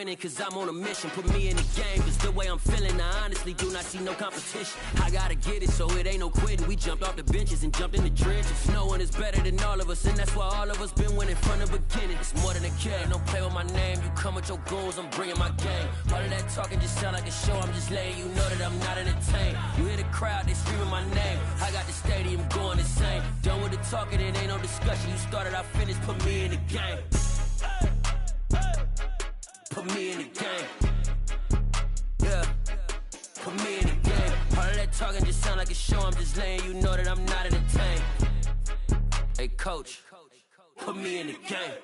winning, cause I'm on a mission. Put me in the game, cause the way I'm feeling, I honestly do not see no competition. I gotta get it, so it ain't no quitting. We jumped off the benches and jumped in the trenches. No one is better than all of us, and that's why all of us been winning from the beginning. It's more than a game, don't play with my name. You come with your goons, I'm bringing my game. All of that talking just sound like a show, I'm just letting you know that I'm not entertained. You hear the crowd, they screaming my name. I got the stadium going insane. Done with the talking, it ain't no discussion. You started, I finished, put me in the game. Put me in the game. Yeah. Put me in the game. All of that talking just sound like a show, I'm just letting you know that I'm not entertained. Hey coach, put me in the game.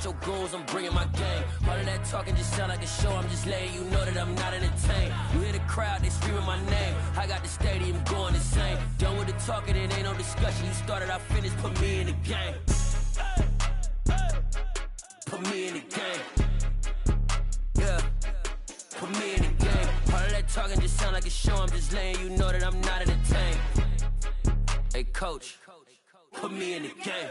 Your goons, I'm bringing my game. All of that talking just sound like a show, I'm just letting you know that I'm not entertained. You hear the crowd, they screaming my name. I got the stadium going insane. Done with the talking, it ain't no discussion. You started, I finished, put me in the game. Put me in the game. Yeah. Put me in the game. All of that talking just sound like a show, I'm just letting you know that I'm not entertained. Hey coach, put me in the game.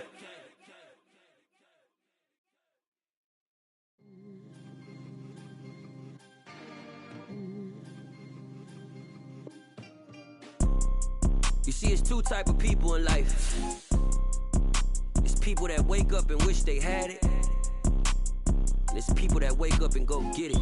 You see, it's two type of people in life. It's people that wake up and wish they had it, and it's people that wake up and go get it.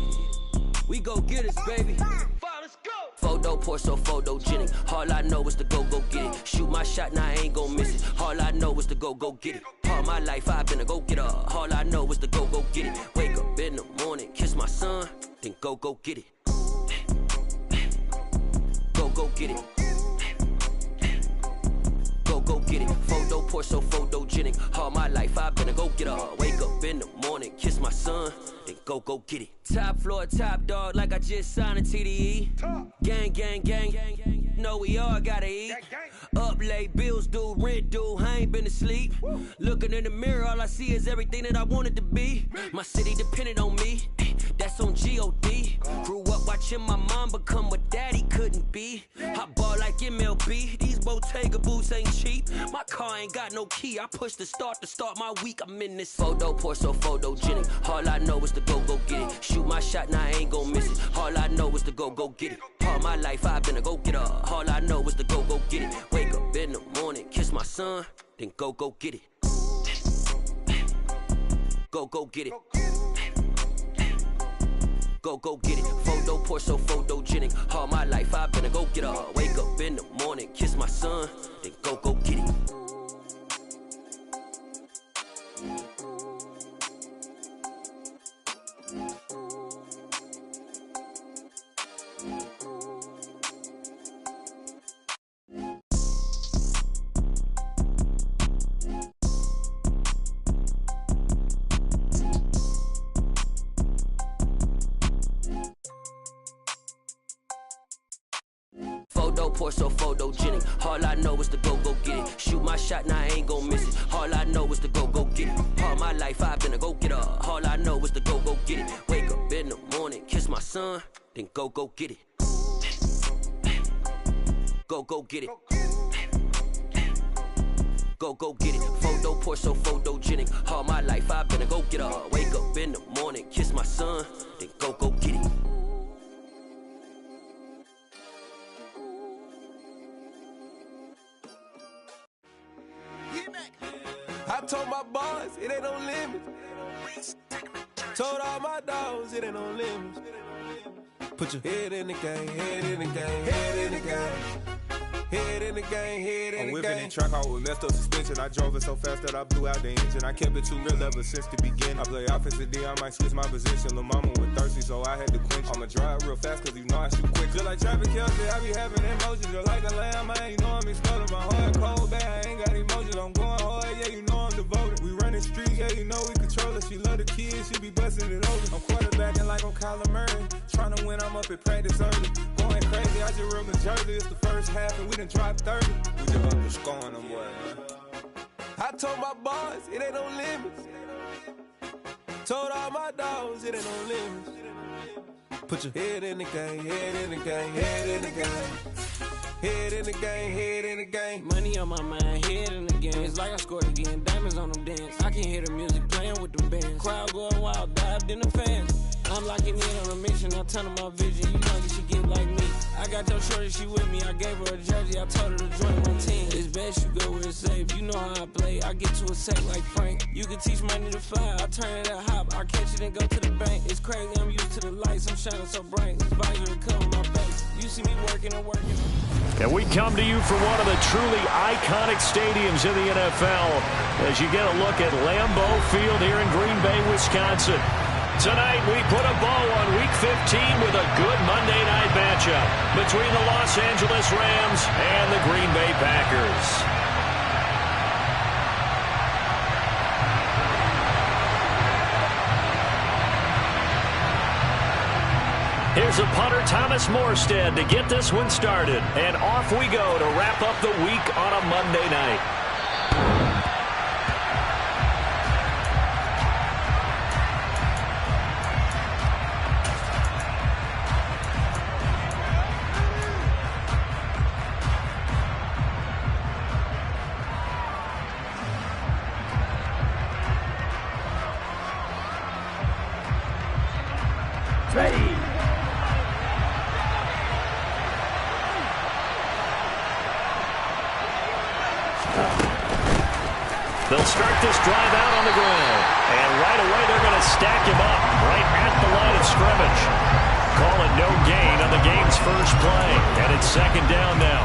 We go get it, baby. Let's go. Photo pour so photogenic. All I know is to go get it. Shoot my shot, now I ain't gon' miss it. All I know is to go get it. All my life I've been a go getter. All I know is to go get it. Wake up in the morning, kiss my son, then go get it. Go get it. Go get it. Photo pour so photogenic. All my life I've been a go getter. Wake up in the morning, kiss my son, then go get it. Top floor, top dog, like I just signed a TDE. Gang, gang, gang. Know we all gotta eat. Up late, bills due, rent due. I ain't been asleep. Looking in the mirror, all I see is everything that I wanted to be. My city depended on me. That's on G.O.D. Grew up watching my mom become what daddy couldn't be. I ball like MLB. These Bottega boots ain't cheap. My car ain't got no key. I push the start to start my week. I'm in this photo pour so photogenic. All I know is to go get it. Shoot my shot, now I ain't gon' miss it. All I know is to go get it. All my life I've been a go getter. All I know is to go get it. Wake up in the morning, kiss my son, then go get it. Go get it. Go get it. Photo pour so photogenic. All my life I've been a go getter. Wake up in the morning, kiss my son, then go get it. Pour so photogenic. All I know is to go get it. Shoot my shot, now I ain't gon' miss it. All I know is to go get it. All my life I've been a go getter. All I know is to go get it. Wake up in the morning, kiss my son, then go get it. Go get it. Go get it. Photo pour so photogenic. All my life I've been a go getter. Wake up in the morning, kiss my son, then go get it. I told my boys, it ain't no limits. Told all my dogs, it ain't no limits. Put your head in the game, head in the game, head in the game. Head in the game, head in the game. I'm whipping in track, I was messed up suspension. I drove it so fast that I blew out the engine. I kept it too real ever since the beginning. I play offensive D, I might switch my position. Lil' mama was thirsty, so I had to quench. I'ma drive real fast, cause you know I shoot quick. Just like traffic Kelsey, I be having emotions. Just like the lamb, man, you know I'm exploding. My heart cold, bad, I ain't got emotions. I'm going hard, yeah, you know I'm devoted. We running streets, yeah, you know we control it. She She love the kids, she be busting it over. I'm quarterbacking like I'm Kyler Murray. Trying to win, I'm up at practice early. Going crazy, I just rode New Jersey. It's the first half and we done dropped 30. We just up to scoring them, boy, man. I told my boys, it ain't no limits. Told all my dogs, it ain't no limits. Put your head in the game, head in the game, head in the game. Head in the game, head in the game. Money on my mind, head in the game. It's like I scored again, diamonds on them dance. I can hear the music playing with them bands. Crowd going wild, dived in the fans. I'm locking in on a mission, I tunnel my vision. You know that she get like me. I got your shorty, she with me. I gave her a jersey, I told her to join my team. It's best you go where it's safe. You know how I play. I get to a sack like Frank. You can teach money to fly. I turn it a hop. I catch it and go to the bank. It's crazy, I'm used to the lights. I'm shining so bright. This visor cover my face. You see me working and working. And we come to you from one of the truly iconic stadiums in the NFL as you get a look at Lambeau Field here in Green Bay, Wisconsin. Tonight, we put a bow on Week 15 with a good Monday night matchup between the Los Angeles Rams and the Green Bay Packers. Here's a punter, Thomas Morstead, to get this one started. And off we go to wrap up the week on a Monday night. Ready. They'll start this drive out on the ground. And right away, they're going to stack him up right at the line of scrimmage. Call it no gain on the game's first play. And it's second down now.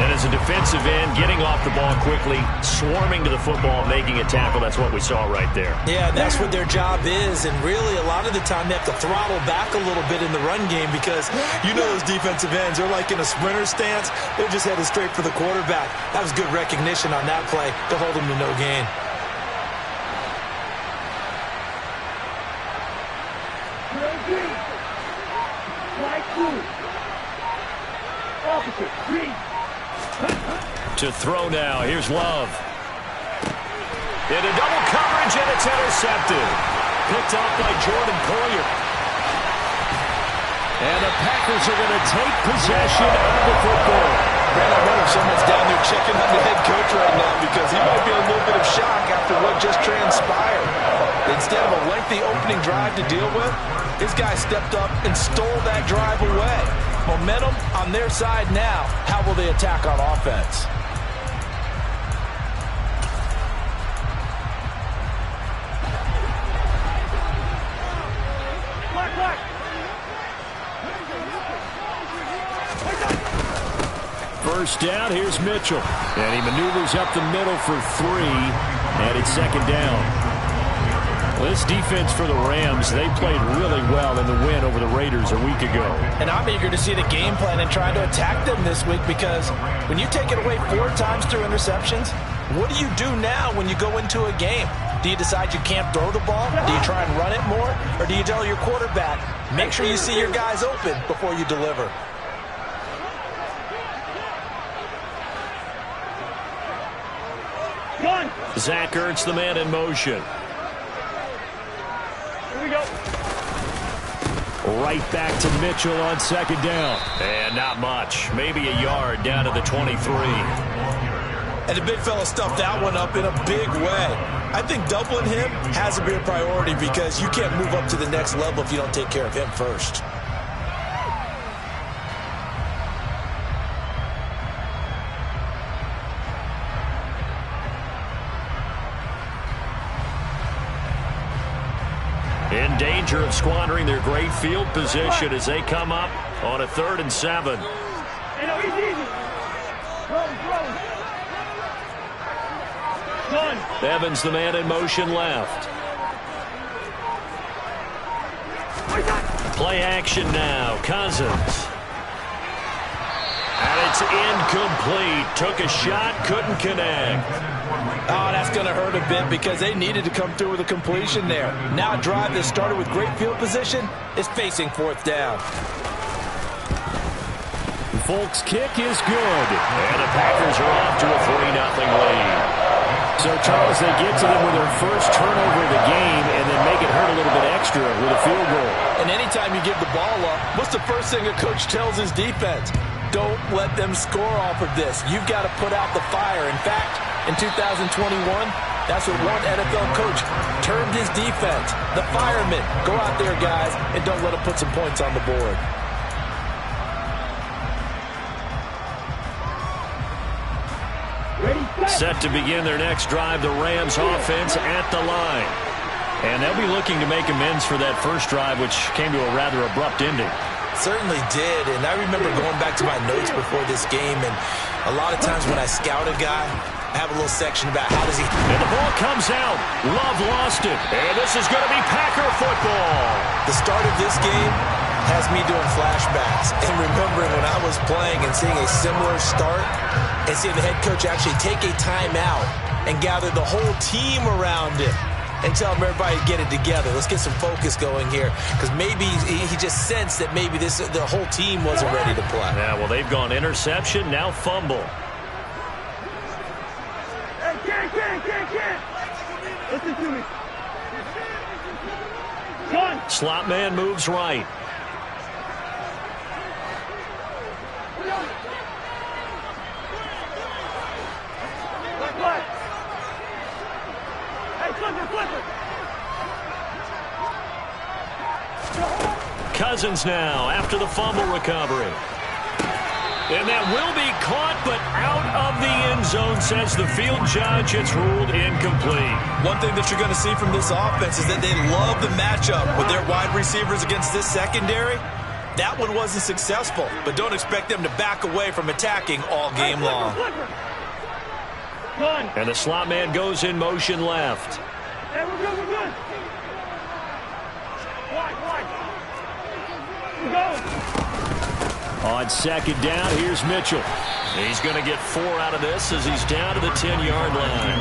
And as a defensive end, getting off the ball quickly, swarming to the football, making a tackle, that's what we saw right there. Yeah, that's what their job is. And really, a lot of the time, they have to throttle back a little bit in the run game because you know those defensive ends, they're like in a sprinter stance. They're just headed straight for the quarterback. That was good recognition on that play to hold them to no gain. To throw now, here's Love. Into double coverage, and it's intercepted. Picked off by Jordan Poyer. And the Packers are going to take possession of the football. Brad, I wonder if someone's down there checking on the head coach right now because he might be in a little bit of shock after what just transpired. Instead of a lengthy opening drive to deal with, this guy stepped up and stole that drive away. Momentum on their side now. How will they attack on offense? First down, here's Mitchell. And he maneuvers up the middle for 3. And it's second down. Well, this defense for the Rams, they played really well in the win over the Raiders a week ago. And I'm eager to see the game plan and try to attack them this week because when you take it away 4 times through interceptions, what do you do now when you go into a game? Do you decide you can't throw the ball? Do you try and run it more? Or do you tell your quarterback, make sure you see your guys open before you deliver? Zach Ertz, the man in motion. Here we go. Right back to Mitchell on second down. And not much. Maybe a yard down to the 23. And the big fella stuffed that one up in a big way. I think doubling him has to be a priority because you can't move up to the next level if you don't take care of him first. In danger of squandering their great field position as they come up on a 3rd and 7. Hey, no, he's easy. Throw. Evans, the man in motion left. Play action now. Cousins. And it's incomplete. Took a shot, couldn't connect. Oh, that's going to hurt a bit because they needed to come through with a completion there. Now a drive that started with great field position is facing fourth down. Folk's kick is good. And the Packers are off to a 3-0 lead. So, Charles, they get to them with their first turnover of the game and then make it hurt a little bit extra with a field goal. And anytime you give the ball up, what's the first thing a coach tells his defense? Don't let them score off of this. You've got to put out the fire. In fact, in 2021, that's what one NFL coach termed his defense. The firemen. Go out there, guys, and don't let them put some points on the board. Set to begin their next drive, the Rams offense at the line. And they'll be looking to make amends for that first drive, which came to a rather abrupt ending. Certainly did, and I remember going back to my notes before this game, and a lot of times when I scout a guy, I have a little section about how does he... And the ball comes out. Love lost it. And this is going to be Packer football. The start of this game has me doing flashbacks and remembering when I was playing and seeing a similar start and seeing the head coach actually take a timeout and gather the whole team around him and tell him everybody to get it together. Let's get some focus going here because maybe he just sensed that maybe the whole team wasn't ready to play. Yeah, well, they've gone interception, now fumble. Hey, can't. Listen to me. One. Slot man moves right. Cousins now after the fumble recovery. And that will be caught, but out of the end zone, says the field judge. It's ruled incomplete. One thing that you're going to see from this offense is that they love the matchup with their wide receivers against this secondary. That one wasn't successful, but don't expect them to back away from attacking all game long. And the slot man goes in motion left. Hey, we're good. On second down, here's Mitchell. He's going to get 4 out of this as he's down to the 10-yard line.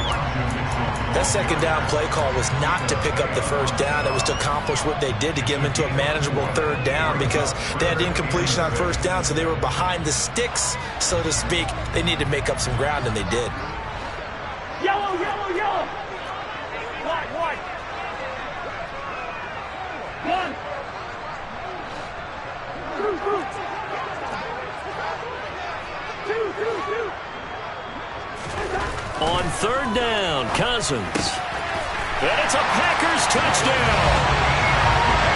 That second down play call was not to pick up the first down. It was to accomplish what they did to get them into a manageable third down because they had incompletion on first down, so they were behind the sticks, so to speak. They needed to make up some ground, and they did. Yellow. White. One. Two. On third down, Cousins. And it's a Packers touchdown.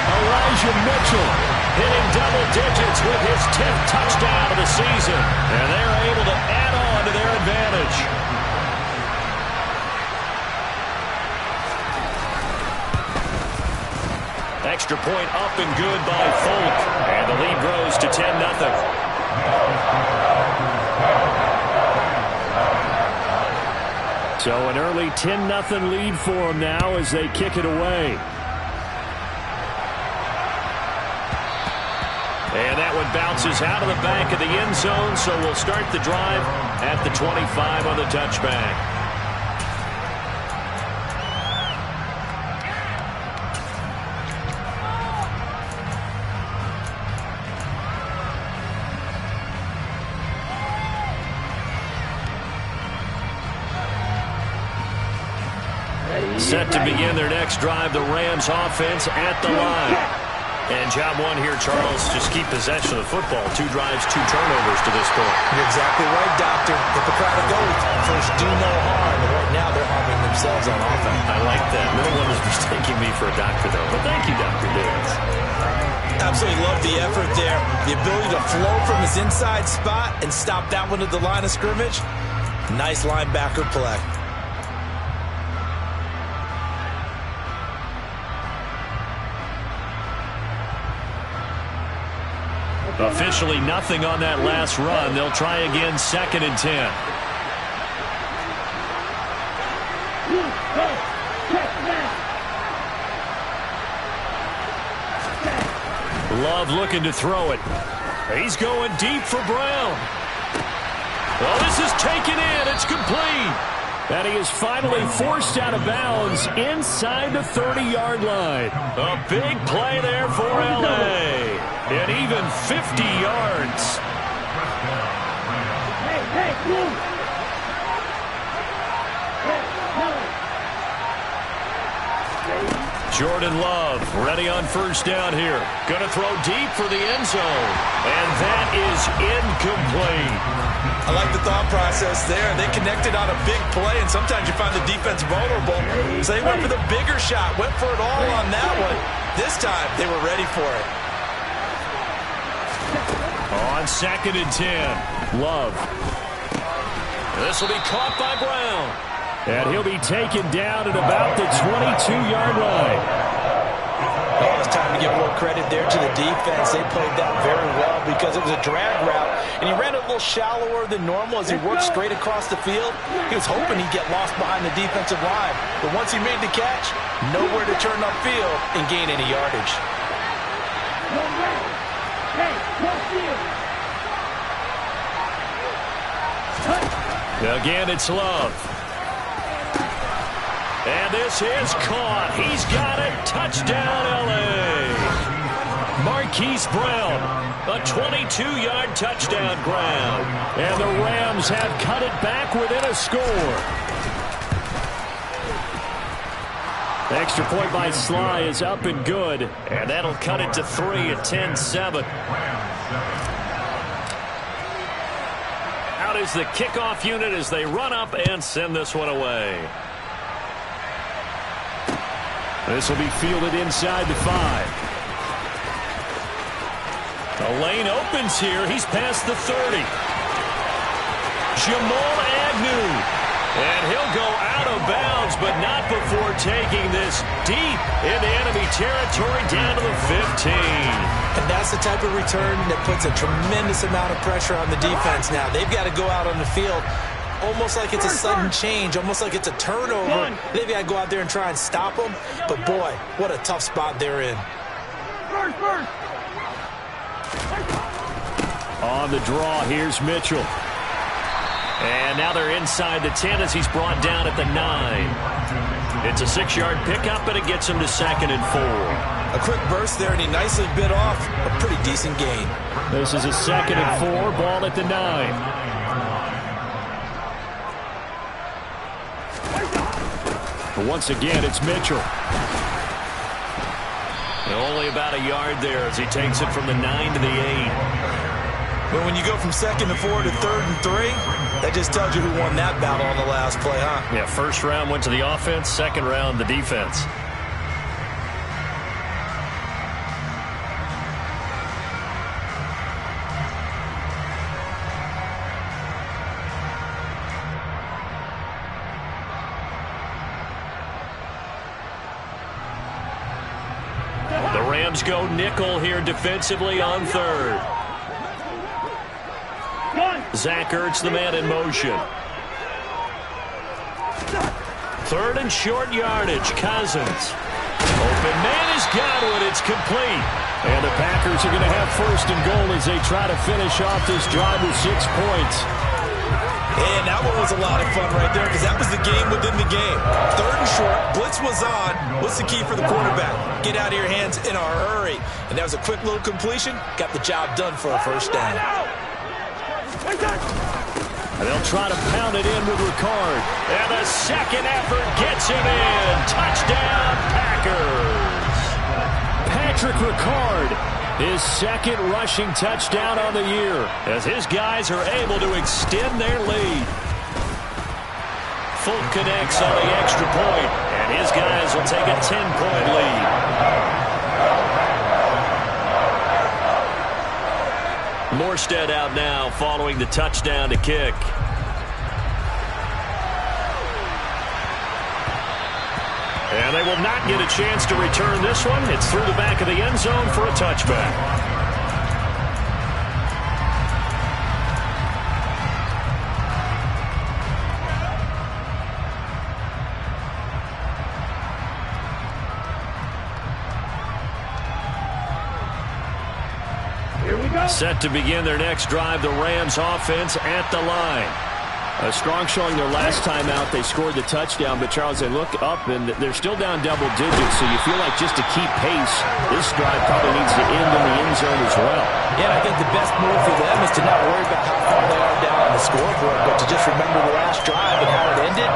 Elijah Mitchell hitting double digits with his 10th touchdown of the season. And they're able to add on to their advantage. Extra point up and good by Folk. And the lead grows to 10-0. So an early 10-0 lead for them now as they kick it away. And that one bounces out of the back of the end zone, so we'll start the drive at the 25 on the touchback. Set to begin their next drive, the Rams offense at the line. And job one here, Charles, just keep possession of the football. 2 drives, 2 turnovers to this point. You're exactly right, Doctor. Hippocratic oath. First, do no harm. And right now, they're harming themselves on offense. I like that. No one is mistaking me for a doctor, though. But thank you, Dr. Diggs. Absolutely love the effort there. The ability to flow from his inside spot and stop that one at the line of scrimmage. Nice linebacker play. Officially nothing on that last run. They'll try again, 2nd and 10. Love looking to throw it. He's going deep for Brown. Well, this is taken in. It's complete. And he is finally forced out of bounds inside the 30-yard line. A big play there for L.A. And even 50 yards. Hey, move. Jordan Love ready on first down here. Going to throw deep for the end zone. And that is incomplete. I like the thought process there. They connected on a big play, and sometimes you find the defense vulnerable. So they went for the bigger shot, went for it all on that one. This time, they were ready for it. On 2nd and 10, Love. This will be caught by Brown. And he'll be taken down at about the 22-yard line. Oh, it's time to give more credit there to the defense. They played that very well because it was a drag route, and he ran a little shallower than normal as he worked straight across the field. He was hoping he'd get lost behind the defensive line, but once he made the catch, nowhere to turn upfield and gain any yardage. Again, it's Love. And this is caught. He's got it. Touchdown, L.A. Marquise Brown, a 22-yard touchdown grab. And the Rams have cut it back within a score. The extra point by Sly is up and good. And that'll cut it to 3 at 10-7. Out is the kickoff unit as they run up and send this one away. This will be fielded inside the 5. The lane opens here. He's past the 30. Jamal Agnew. And he'll go out of bounds, but not before taking this deep into enemy territory down to the 15. And that's the type of return that puts a tremendous amount of pressure on the defense now. They've got to go out on the field almost like it's a sudden change, almost like it's a turnover. They've got to go out there and try and stop them. But, boy, what a tough spot they're in. On the draw, here's Mitchell. And now they're inside the 10 as he's brought down at the 9. It's a 6-yard pickup, and it gets him to 2nd and 4. A quick burst there, and he nicely bit off a pretty decent gain. This is a 2nd and 4, ball at the 9. But once again, it's Mitchell. And only about a yard there as he takes it from the 9 to the 8. But when you go from 2nd to 4 to 3rd and 3, that just tells you who won that battle on the last play, huh? Yeah, first round went to the offense, second round the defense. The Rams go nickel here defensively on 3rd. Zach Ertz, the man in motion. 3rd and short yardage. Cousins. Open man is Godwin. It's complete. And the Packers are going to have 1st and goal as they try to finish off this drive with 6 points. And that one was a lot of fun right there because that was the game within the game. 3rd and short, blitz was on. What's the key for the quarterback? Get out of your hands in a hurry. And that was a quick little completion. Got the job done for a 1st down. And they'll try to pound it in with Ricard. And the second effort gets him in. Touchdown, Packers. Patrick Ricard, his 2nd rushing touchdown on the year as his guys are able to extend their lead. Fulton connects on the extra point, and his guys will take a 10-point lead. Morstead out now following the touchdown to kick. And they will not get a chance to return this one. It's through the back of the end zone for a touchback. Set to begin their next drive, the Rams offense at the line. A strong showing their last time out. They scored the touchdown, but Charles, they look up and they're still down double digits, so you feel like just to keep pace, this drive probably needs to end in the end zone as well. Yeah, I think the best move for them is to not worry about how far they are down on the scoreboard, but to just remember the last drive and how it ended.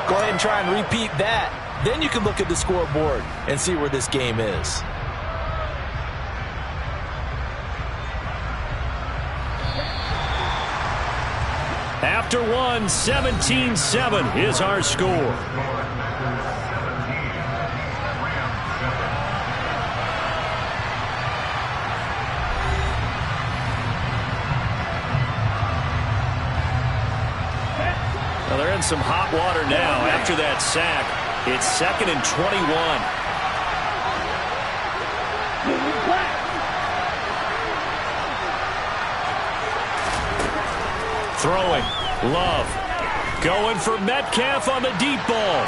Go ahead and try and repeat that. Then you can look at the scoreboard and see where this game is. After one, 17-7 is our score. Well, they're in some hot water now after that sack. It's 2nd and 21. Throwing. Love. Going for Metcalf on the deep ball.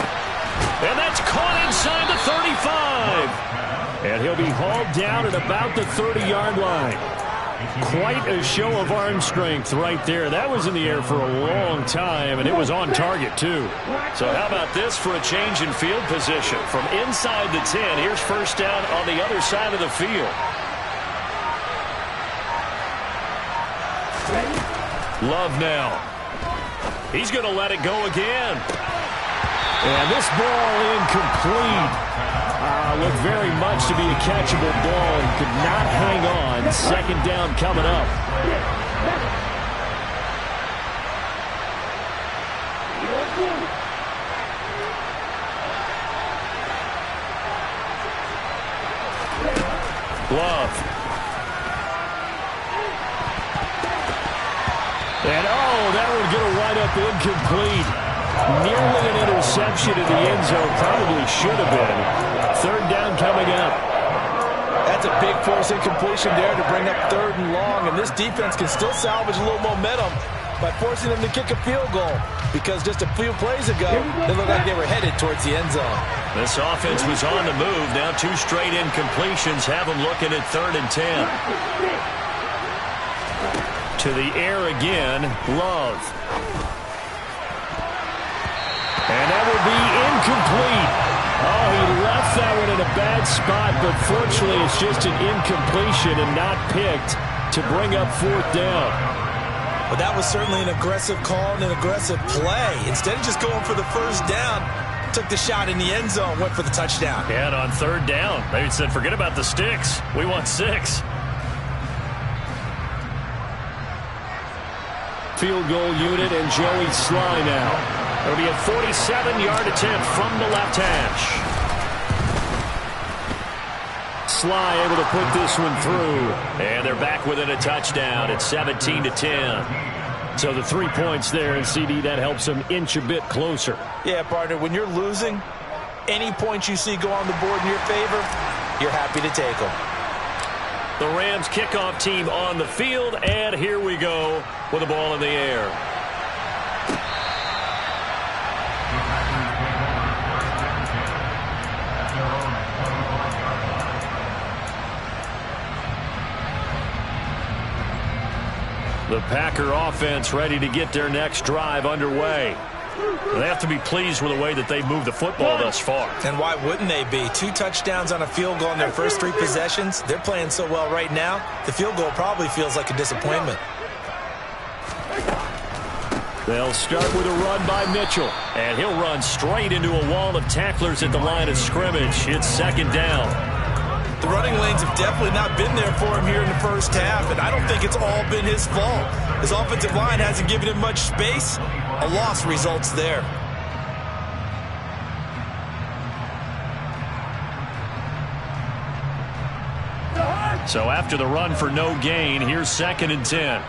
And that's caught inside the 35. And he'll be hauled down at about the 30-yard line. Quite a show of arm strength right there. That was in the air for a long time, and it was on target, too. So how about this for a change in field position? From inside the 10, here's first down on the other side of the field. Love now. He's going to let it go again. And this ball incomplete. Looked very much to be a catchable ball and could not hang on. 2nd down coming up. Love. And that one going to wind up incomplete. Nearly an interception in the end zone. Probably should have been. 3rd down coming up. That's a big force incompletion there to bring up 3rd and long. And this defense can still salvage a little momentum by forcing them to kick a field goal. Because just a few plays ago, they looked like they were headed towards the end zone. This offense was on the move. Now 2 straight incompletions have them looking at 3rd and 10. To the air again, Love. And that will be incomplete. Oh, he left that one in a bad spot, but fortunately it's just an incompletion and not picked to bring up 4th down. But that was certainly an aggressive call and an aggressive play. Instead of just going for the first down, took the shot in the end zone, went for the touchdown. Yeah, and on 3rd down, they said, forget about the sticks. We want 6. Field goal unit and Joey Sly now. It'll be a 47-yard attempt from the left hash. Sly able to put this one through. And they're back within a touchdown. It's 17-10. So the 3 points there, and CD, that helps them inch a bit closer. Yeah, partner, when you're losing, any points you see go on the board in your favor, you're happy to take them. The Rams kickoff team on the field, and here we go with the ball in the air. The Packer offense ready to get their next drive underway. They have to be pleased with the way that they've moved the football thus far. And why wouldn't they be? 2 touchdowns on a field goal in their first 3 possessions. They're playing so well right now, the field goal probably feels like a disappointment. They'll start with a run by Mitchell. And he'll run straight into a wall of tacklers at the line of scrimmage. It's 2nd down. The running lanes have definitely not been there for him here in the first half, and I don't think it's all been his fault. His offensive line hasn't given him much space. A loss results there. So after the run for no gain, here's 2nd and 10.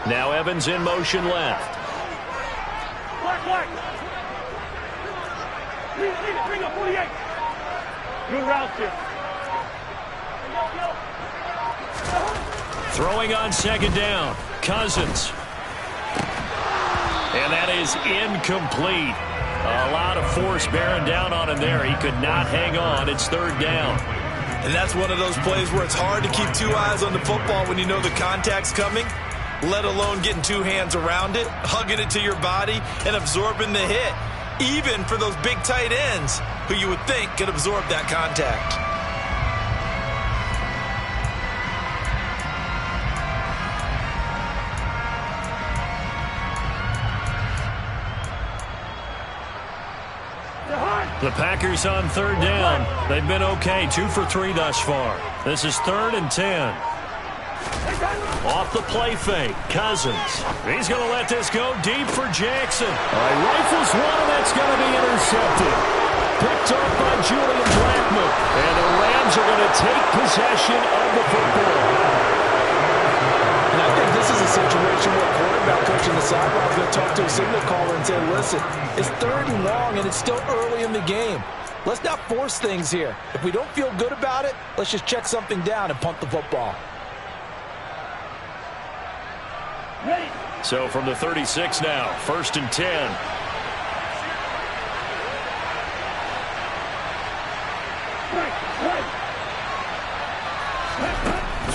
Now Evans in motion left. Black. Bring up 48. Good route here. Throwing on 2nd down. Cousins. And that is incomplete. A lot of force bearing down on him there. He could not hang on. It's 3rd down. And that's one of those plays where it's hard to keep two eyes on the football when you know the contact's coming, let alone getting two hands around it, hugging it to your body, and absorbing the hit, even for those big tight ends who you would think could absorb that contact. The Packers on third down. They've been okay, 2 for 3 thus far. This is 3rd and 10. Off the play fake, Cousins. He's going to let this go deep for Jackson. All right, rifles one, and that's going to be intercepted. Picked up by Julian Blackmon. And the Rams are going to take possession of the football. And I think this is a situation where a quarterback coach in the sideline is going to talk to a signal caller and say, listen, it's 3rd and long, and it's still early in the game. Let's not force things here. If we don't feel good about it, let's just check something down and punt the football. So from the 36 now, 1st and 10.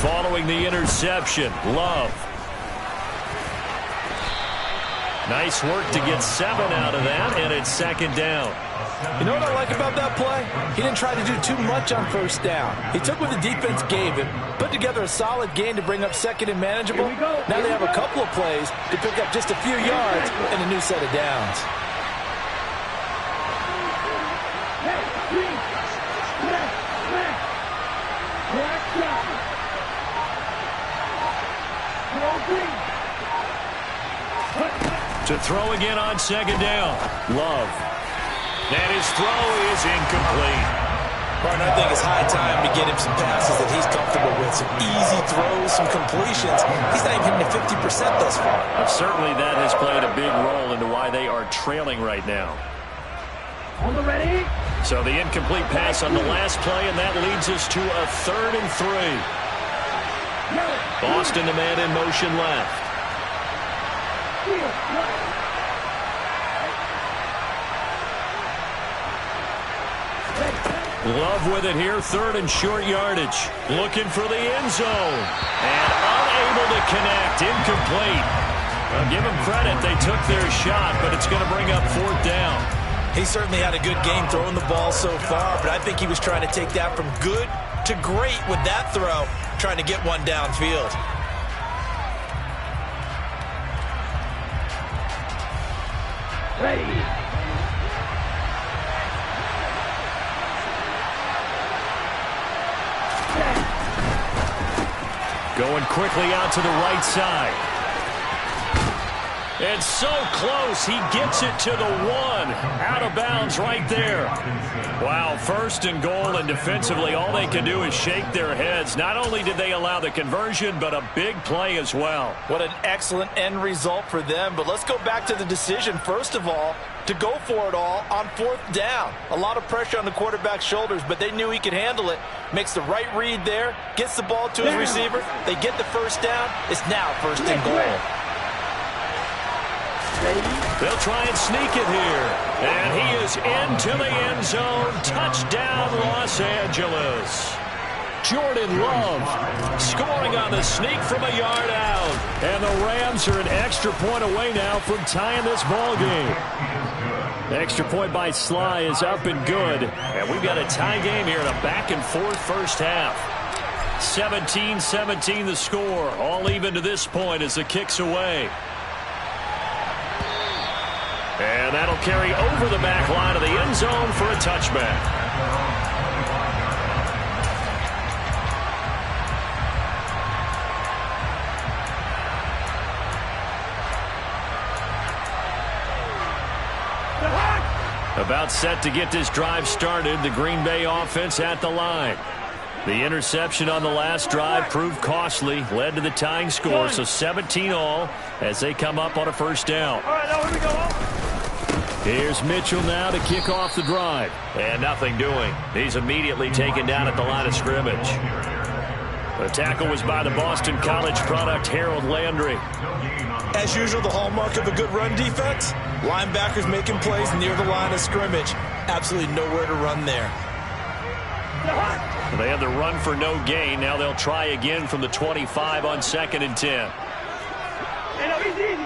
Following the interception, Love. Nice work to get 7 out of that, and it's 2nd down. You know what I like about that play? He didn't try to do too much on 1st down. He took what the defense gave him, put together a solid gain to bring up 2nd and manageable. Now they have a couple of plays to pick up just a few yards and a new set of downs. To throw again on 2nd down. Love. And his throw is incomplete. Martin, I think it's high time to get him some passes that he's comfortable with. Some easy throws, some completions. He's not even hitting to 50% thus far. Certainly that has played a big role into why they are trailing right now. On the ready. So the incomplete pass on the last play, and that leads us to a 3rd and 3. Boston, the man in motion left. Love with it here, 3rd and short yardage. Looking for the end zone. And unable to connect, incomplete. I'll give them credit, they took their shot, but it's going to bring up 4th down. He certainly had a good game throwing the ball so far, but I think he was trying to take that from good to great with that throw, trying to get one downfield. Ready. Going quickly out to the right side. And so close, he gets it to the 1. Out of bounds right there. Wow, 1st and goal, and defensively all they can do is shake their heads. Not only did they allow the conversion, but a big play as well. What an excellent end result for them. But let's go back to the decision, first of all, to go for it all on 4th down. A lot of pressure on the quarterback's shoulders, but they knew he could handle it. Makes the right read there, gets the ball to his receiver. They get the 1st down. It's now 1st and goal. They'll try and sneak it here. And he is into the end zone. Touchdown, Los Angeles. Jordan Love scoring on the sneak from a yard out. And the Rams are an extra point away now from tying this ball game. Extra point by Sly is up and good. And we've got a tie game here in a back-and-forth first half. 17-17 the score. All even to this point as the kick's away. And that'll carry over the back line of the end zone for a touchback. About set to get this drive started, the Green Bay offense at the line. The interception on the last drive proved costly, led to the tying score, so 17 all as they come up on a 1st down. All right, now here we go. Here's Mitchell now to kick off the drive. And nothing doing. He's immediately taken down at the line of scrimmage. The tackle was by the Boston College product, Harold Landry. As usual, the hallmark of a good run defense, linebackers making plays near the line of scrimmage. Absolutely nowhere to run there. They had the run for no gain. Now they'll try again from the 25 on 2nd and 10. Hey, no, easy.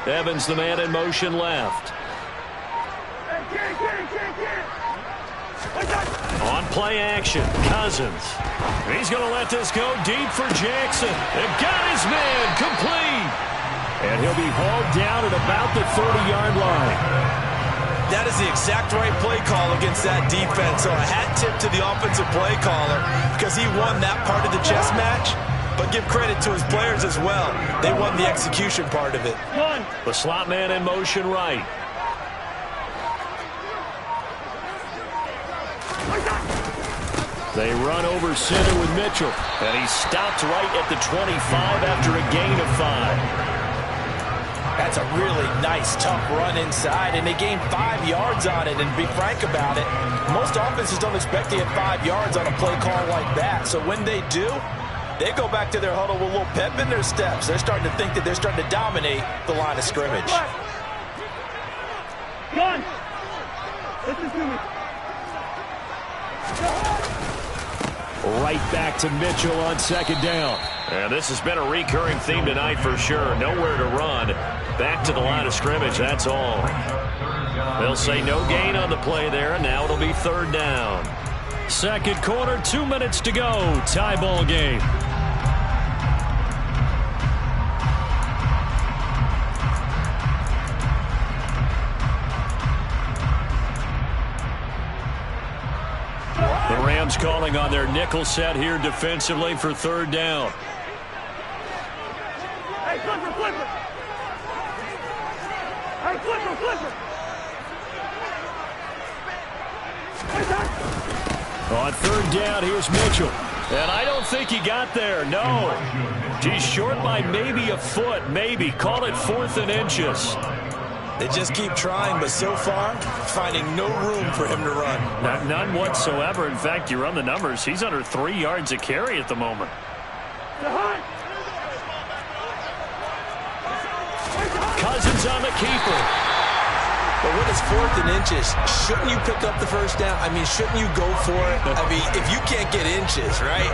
Evans, the man in motion left. On play action, Cousins. He's going to let this go deep for Jackson. They've got his man complete. And he'll be hauled down at about the 30-yard line. That is the exact right play call against that defense. So a hat tip to the offensive play caller because he won that part of the chess match. But give credit to his players as well. They won the execution part of it. The slot man in motion right. They run over center with Mitchell. And he stopped right at the 25 after a gain of 5. That's a really nice, tough run inside, and they gained 5 yards on it. And to be frank about it, most offenses don't expect to get 5 yards on a play call like that. So when they do, they go back to their huddle with a little pep in their steps. They're starting to think that they're starting to dominate the line of scrimmage. Gun! Listen to me. Right back to Mitchell on 2nd down. And this has been a recurring theme tonight for sure. Nowhere to run. Back to the line of scrimmage, that's all. They'll say no gain on the play there, and now it'll be 3rd down. 2nd quarter, 2 minutes to go. Tie ball game. The Rams calling on their nickel set here defensively for 3rd down. Hey, flipper! Hey, flipper! On 3rd down, here's Mitchell. And I don't think he got there, no. He's short by maybe a foot, maybe. Call it 4th and inches. They just keep trying, but so far, finding no room for him to run. None whatsoever. In fact, you run the numbers, he's under 3 yards a carry at the moment. Cousins on the keeper. But when it's 4th and inches, shouldn't you pick up the 1st down? I mean, shouldn't you go for it? I mean, if you can't get inches, right,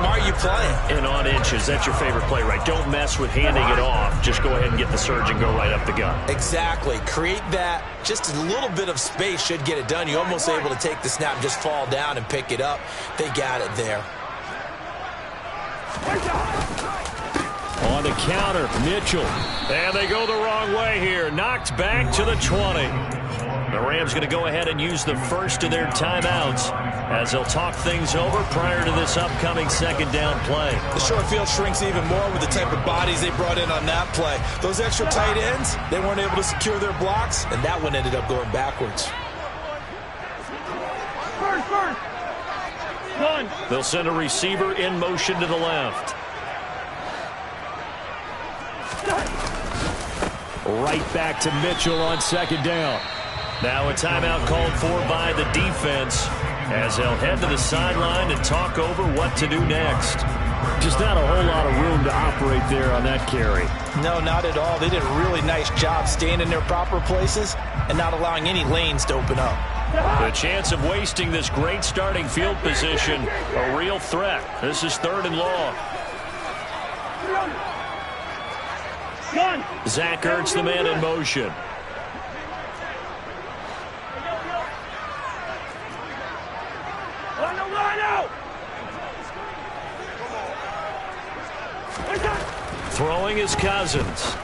why are you playing? And on inches, that's your favorite play, right? Don't mess with handing it off. Just go ahead and get the surge and go right up the gut. Exactly. Create that. Just a little bit of space should get it done. You're almost able to take the snap and just fall down and pick it up. They got it there. On the counter, Mitchell. And they go the wrong way here. Knocked back to the 20. The Rams going to go ahead and use the first of their timeouts as they'll talk things over prior to this upcoming 2nd down play. The short field shrinks even more with the type of bodies they brought in on that play. Those extra tight ends, they weren't able to secure their blocks, and that one ended up going backwards. First. They'll send a receiver in motion to the left. Right back to Mitchell on 2nd down. Now a timeout called for by the defense as they'll head to the sideline and talk over what to do next. Just not a whole lot of room to operate there on that carry. No, not at all. They did a really nice job staying in their proper places and not allowing any lanes to open up. The chance of wasting this great starting field position, a real threat. This is 3rd and long. Zach Ertz, the man in motion. Throwing is Cousins.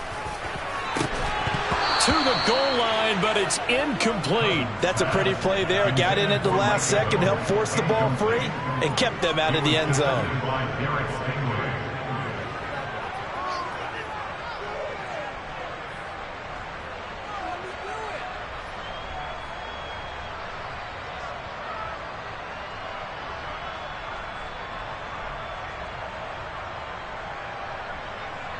To the goal line, but it's incomplete. That's a pretty play there. Got in at the last second, helped force the ball free, and kept them out of the end zone.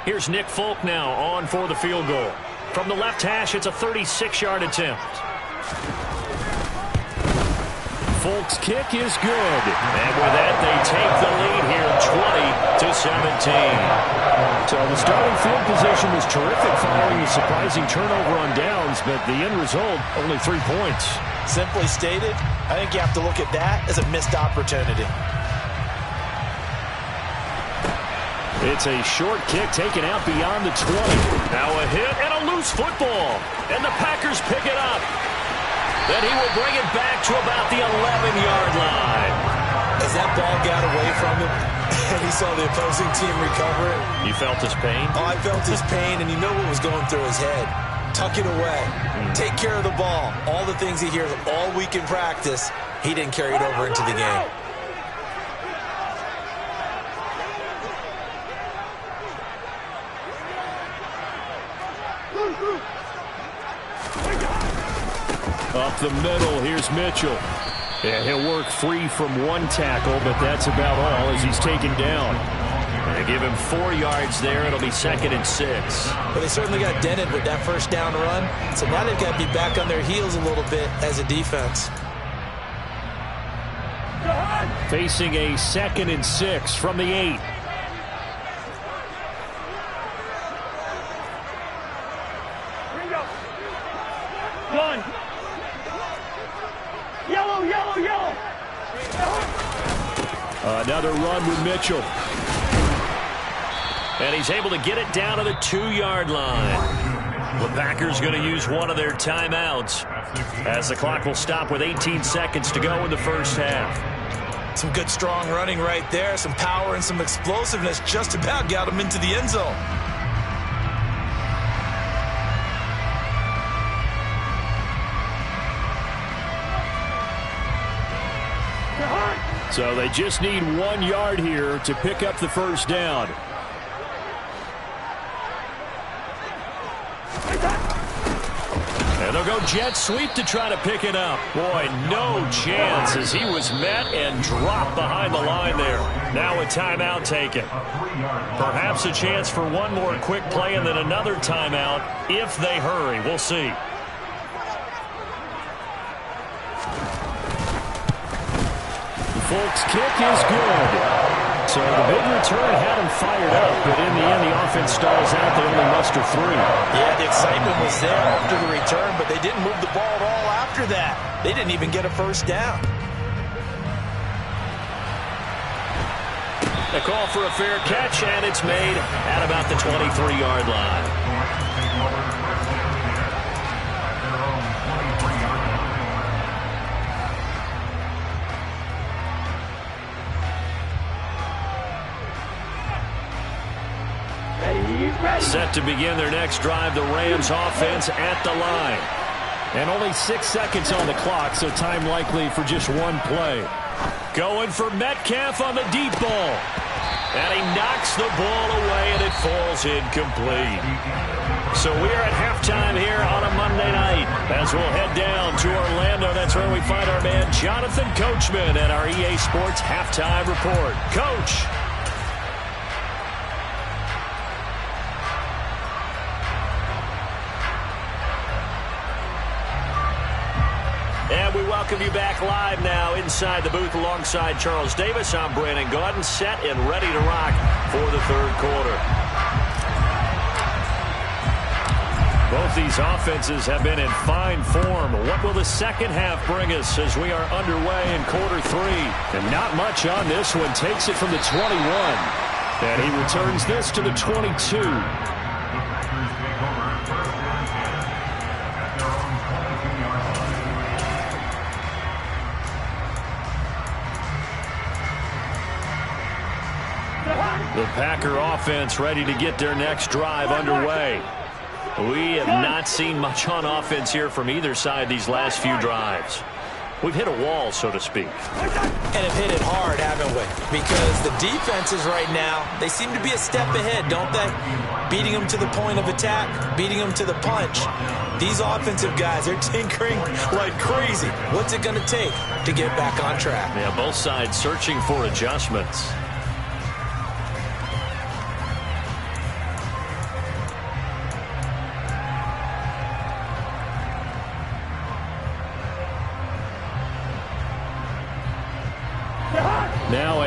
Here's Nick Folk now on for the field goal. From the left hash, it's a 36-yard attempt. Folk's kick is good. And with that, they take the lead here 20-17. So the starting field position was terrific following a surprising turnover on downs, but the end result, only 3 points. Simply stated, I think you have to look at that as a missed opportunity. It's a short kick taken out beyond the 20. Now a hit and a loose football. And the Packers pick it up. Then he will bring it back to about the 11-yard line. As that ball got away from him and he saw the opposing team recover it. You felt his pain? Oh, I felt his pain, and you know what was going through his head. Tuck it away. Take care of the ball. All the things he hears all week in practice, he didn't carry it over into the game. Up the middle, here's Mitchell. Yeah, he'll work free from one tackle, but that's about all as he's taken down. They give him 4 yards there. It'll be 2nd and 6. But they certainly got dented with that first down run. So now they've got to be back on their heels a little bit as a defense. Facing a 2nd and 6 from the 8. One. Yellow, yellow, yellow. Another run with Mitchell. And he's able to get it down to the 2-yard line. The Packers going to use one of their timeouts as the clock will stop with 18 seconds to go in the first half. Some good strong running right there. Some power and some explosiveness just about got him into the end zone. So they just need 1 yard here to pick up the first down. And they'll go jet sweep to try to pick it up. Boy, no chance as he was met and dropped behind the line there. Now a timeout taken. Perhaps a chance for one more quick play and then another timeout if they hurry. We'll see. Folk's kick is good. So the big return had him fired up, but in the end, the offense stalls out. They only muster 3. Yeah, the excitement was there after the return, but they didn't move the ball at all after that. They didn't even get a first down. A call for a fair catch, and it's made at about the 23-yard line. Set to begin their next drive, the Rams offense at the line. And only 6 seconds on the clock, so time likely for just one play. Going for Metcalf on the deep ball. And he knocks the ball away, and it falls incomplete. So we are at halftime here on a Monday night. As we'll head down to Orlando, that's where we find our man Jonathan Coachman at our EA Sports Halftime Report. Coach. And we welcome you back live now inside the booth alongside Charles Davis. I'm Brandon Gaudin, set and ready to rock for the third quarter. Both these offenses have been in fine form. What will the second half bring us as we are underway in quarter 3? And not much on this one. Takes it from the 21. And he returns this to the 22. The Packer offense ready to get their next drive underway. We have not seen much on offense here from either side these last few drives. We've hit a wall, so to speak. And have hit it hard, haven't we? Because the defenses right now, they seem to be a step ahead, don't they? Beating them to the point of attack, beating them to the punch. These offensive guys, they're tinkering like crazy. What's it going to take to get back on track? Yeah, both sides searching for adjustments.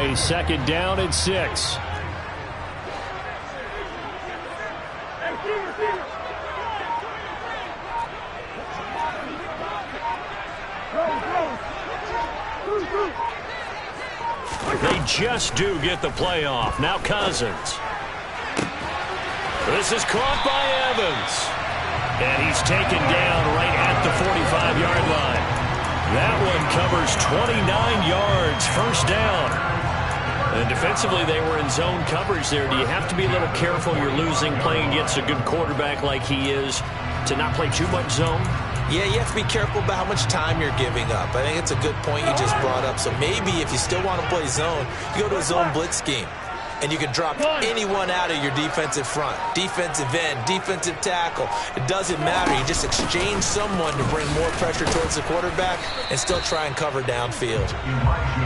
a 2nd down and 6. They just do get the play off. Now Cousins. This is caught by Evans. And he's taken down right at the 45-yard line. That one covers 29 yards, 1st down. And defensively, they were in zone coverage there. Do you have to be a little careful? You're losing playing against a good quarterback like he is to not play too much zone? Yeah, you have to be careful about how much time you're giving up. I think it's a good point you just brought up. So maybe if you still want to play zone, you go to a zone blitz scheme. And you can drop anyone out of your defensive front. Defensive end, defensive tackle. It doesn't matter. You just exchange someone to bring more pressure towards the quarterback and still try and cover downfield.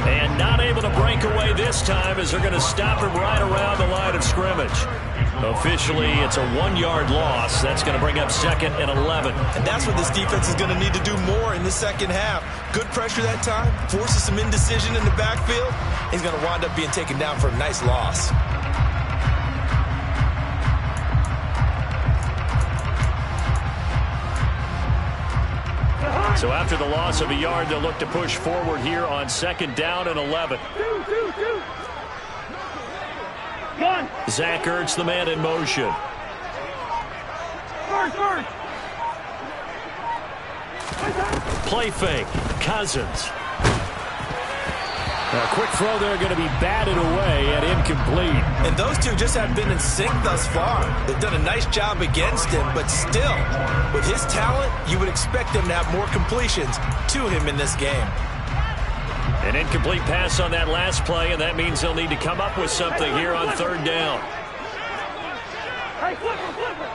And not able to break away this time as they're going to stop him right around the line of scrimmage. Officially, it's a 1-yard loss. That's going to bring up 2nd and 11. And that's what this defense is going to need to do more in the second half. Good pressure that time, forces some indecision in the backfield. He's going to wind up being taken down for a nice loss. So after the loss of a yard, they'll look to push forward here on 2nd down and 11. Zach Ertz, the man in motion. Play fake. Cousins. A quick throw there going to be batted away and incomplete. And those two just have been in sync thus far. They've done a nice job against him, but still, with his talent, you would expect them to have more completions to him in this game. An incomplete pass on that last play, and that means they'll need to come up with something here on 3rd down. Hey, flipper, flipper.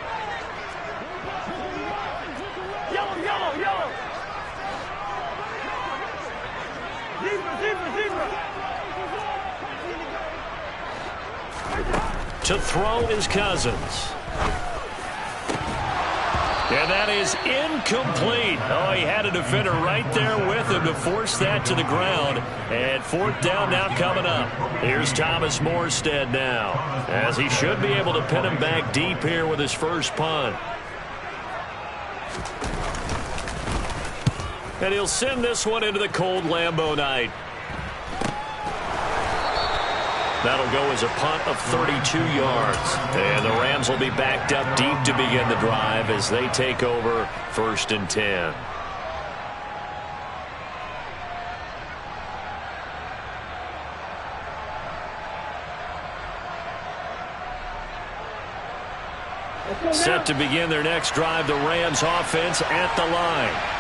Yellow, yellow, yellow. Zebra, zebra, zebra. To throw is Cousins. And that is incomplete. Oh, he had a defender right there with him to force that to the ground. And 4th down now coming up. Here's Thomas Morstead now, as he should be able to pin him back deep here with his first punt. And he'll send this one into the cold Lambeau night. That'll go as a punt of 32 yards. And the Rams will be backed up deep to begin the drive as they take over 1st and 10. Set to begin their next drive, the Rams offense at the line.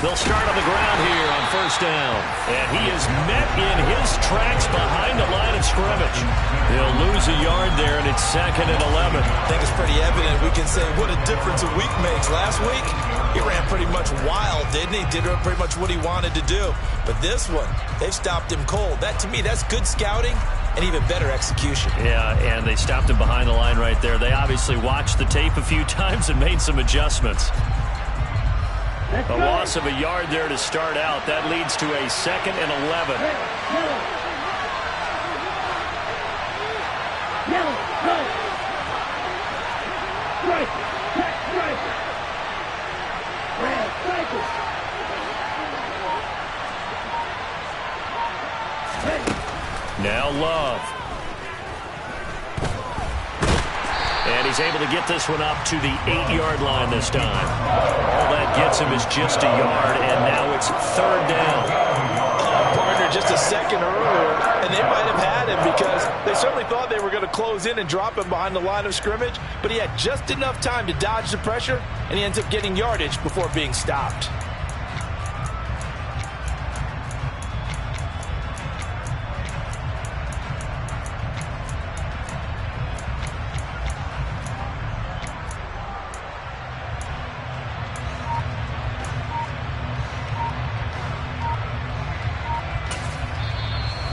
They'll start on the ground here on 1st down. And he is met in his tracks behind the line of scrimmage. He'll lose a yard there, and it's 2nd and 11. I think it's pretty evident. We can say what a difference a week makes. Last week, he ran pretty much wild, didn't he? Did pretty much what he wanted to do. But this one, they've stopped him cold. That, to me, that's good scouting and even better execution. Yeah, and they stopped him behind the line right there. They obviously watched the tape a few times and made some adjustments. A loss of a yard there to start out. That leads to a 2nd and 11. Now Love. And he's able to get this one up to the 8-yard line this time. All that gets him is just a yard, and now it's 3rd down. Partner just a second earlier, and they might have had him because they certainly thought they were going to close in and drop him behind the line of scrimmage, but he had just enough time to dodge the pressure, and he ends up getting yardage before being stopped.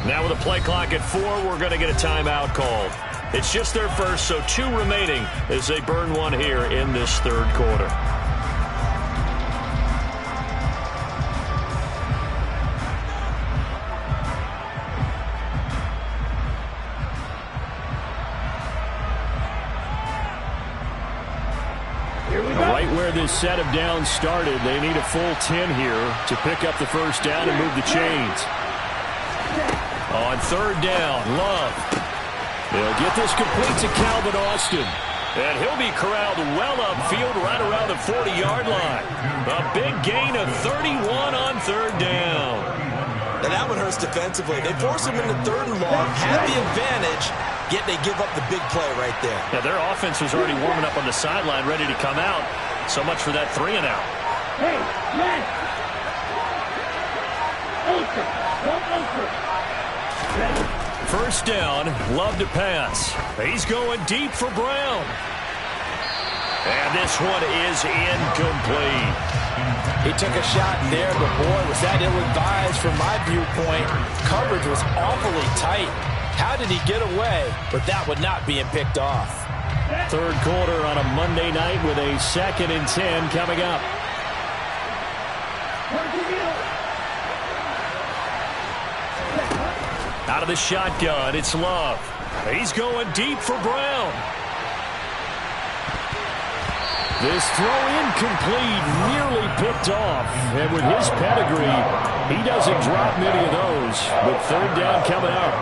Now with a play clock at 4, we're going to get a timeout called. It's just their first, so 2 remaining as they burn one here in this 3rd quarter. Right where this set of downs started, they need a full 10 here to pick up the first down and move the chains. On third down, Love. They'll get this complete to Calvin Austin. And he'll be corralled well upfield right around the 40-yard line. A big gain of 31 on third down. And that one hurts defensively. They force him into third and long, have the advantage, yet they give up the big play right there. Yeah, their offense was already warming up on the sideline, ready to come out. So much for that 3 and out. Hey, man! First down, Love to pass. He's going deep for Brown. And this one is incomplete. He took a shot there, but boy, was that ill-advised from my viewpoint. Coverage was awfully tight. How did he get away with that one not being picked off? Third quarter on a Monday night with a 2nd and 10 coming up. Out of the shotgun, it's Love. He's going deep for Brown. This throw incomplete, nearly picked off. And with his pedigree, he doesn't drop many of those. With third down coming up.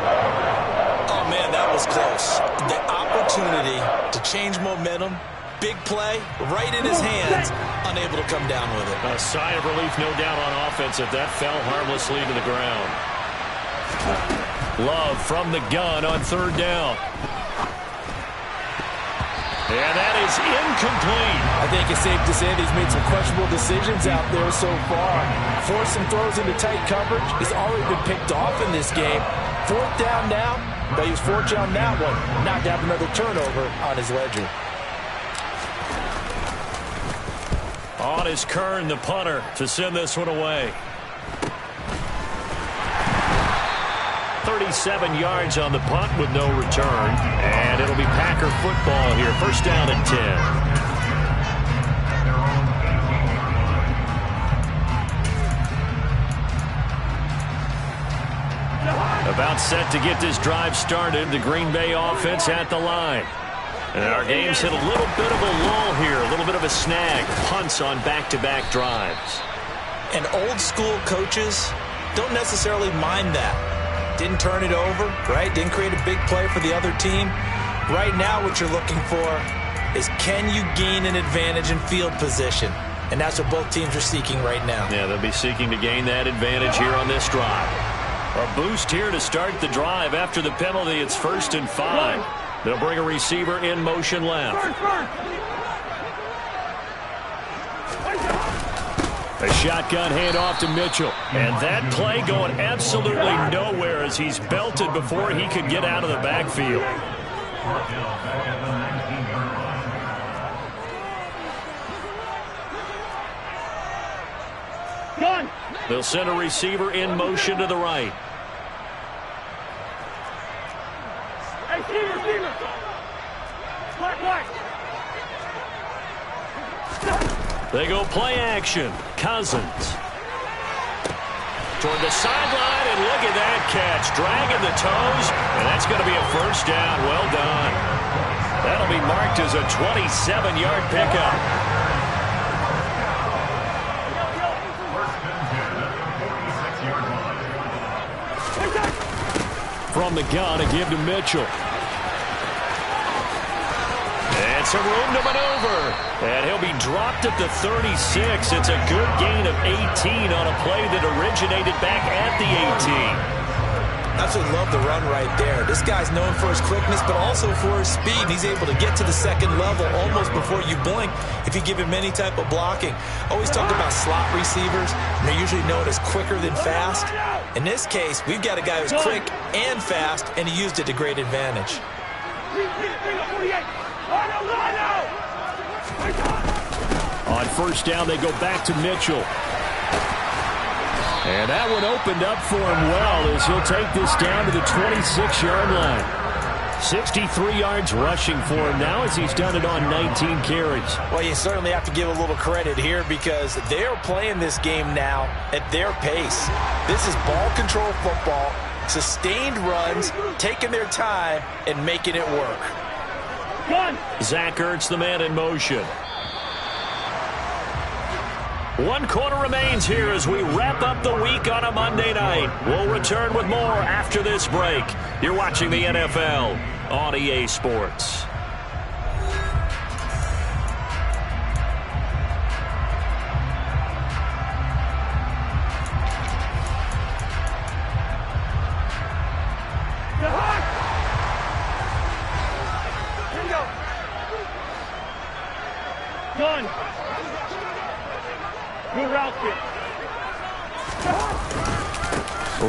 Oh, man, that was close. The opportunity to change momentum, big play, right in his hands, unable to come down with it. A sigh of relief, no doubt, on offense if that fell harmlessly to the ground. Love from the gun on third down. And that is incomplete. I think it's safe to say that he's made some questionable decisions out there so far. Forced some throws into tight coverage. He's already been picked off in this game. Fourth down now, but he was fortunate on that one not to have another turnover on his ledger. On is Kern, the punter, to send this one away. 37 yards on the punt with no return. And it'll be Packer football here. First down and 10. About set to get this drive started. The Green Bay offense at the line. And our game's hit a little bit of a lull here. A little bit of a snag. Punts on back-to-back drives. And old school coaches don't necessarily mind that. Didn't turn it over, right? Didn't create a big play for the other team. Right now what you're looking for is, can you gain an advantage in field position? And that's what both teams are seeking right now. Yeah, they'll be seeking to gain that advantage here on this drive. A boost here to start the drive. After the penalty, it's 1st and 5. They'll bring a receiver in motion left. A shotgun handoff to Mitchell. And that play going absolutely nowhere as he's belted before he could get out of the backfield. They'll send a receiver in motion to the right. They go play action. Cousins. Toward the sideline, and look at that catch. Dragging the toes, and that's going to be a first down. Well done. That'll be marked as a 27-yard pickup. From the gun, a give to Mitchell. And some room to maneuver. And he'll be dropped at the 36. It's a good gain of 18 on a play that originated back at the 18. Absolutely love the run right there. This guy's known for his quickness, but also for his speed. He's able to get to the second level almost before you blink if you give him any type of blocking. Always talk about slot receivers, and they're usually known as quicker than fast. In this case, we've got a guy who's quick and fast, and he used it to great advantage. On first down, they go back to Mitchell. And that one opened up for him well as he'll take this down to the 26-yard line. 63 yards rushing for him now as he's done it on 19 carries. Well, you certainly have to give a little credit here because they're playing this game now at their pace. This is ball control football, sustained runs, taking their time, and making it work. Zach Ertz, the man in motion. One quarter remains here as we wrap up the week on a Monday night. We'll return with more after this break. You're watching the NFL on EA Sports. Done. Good route kick.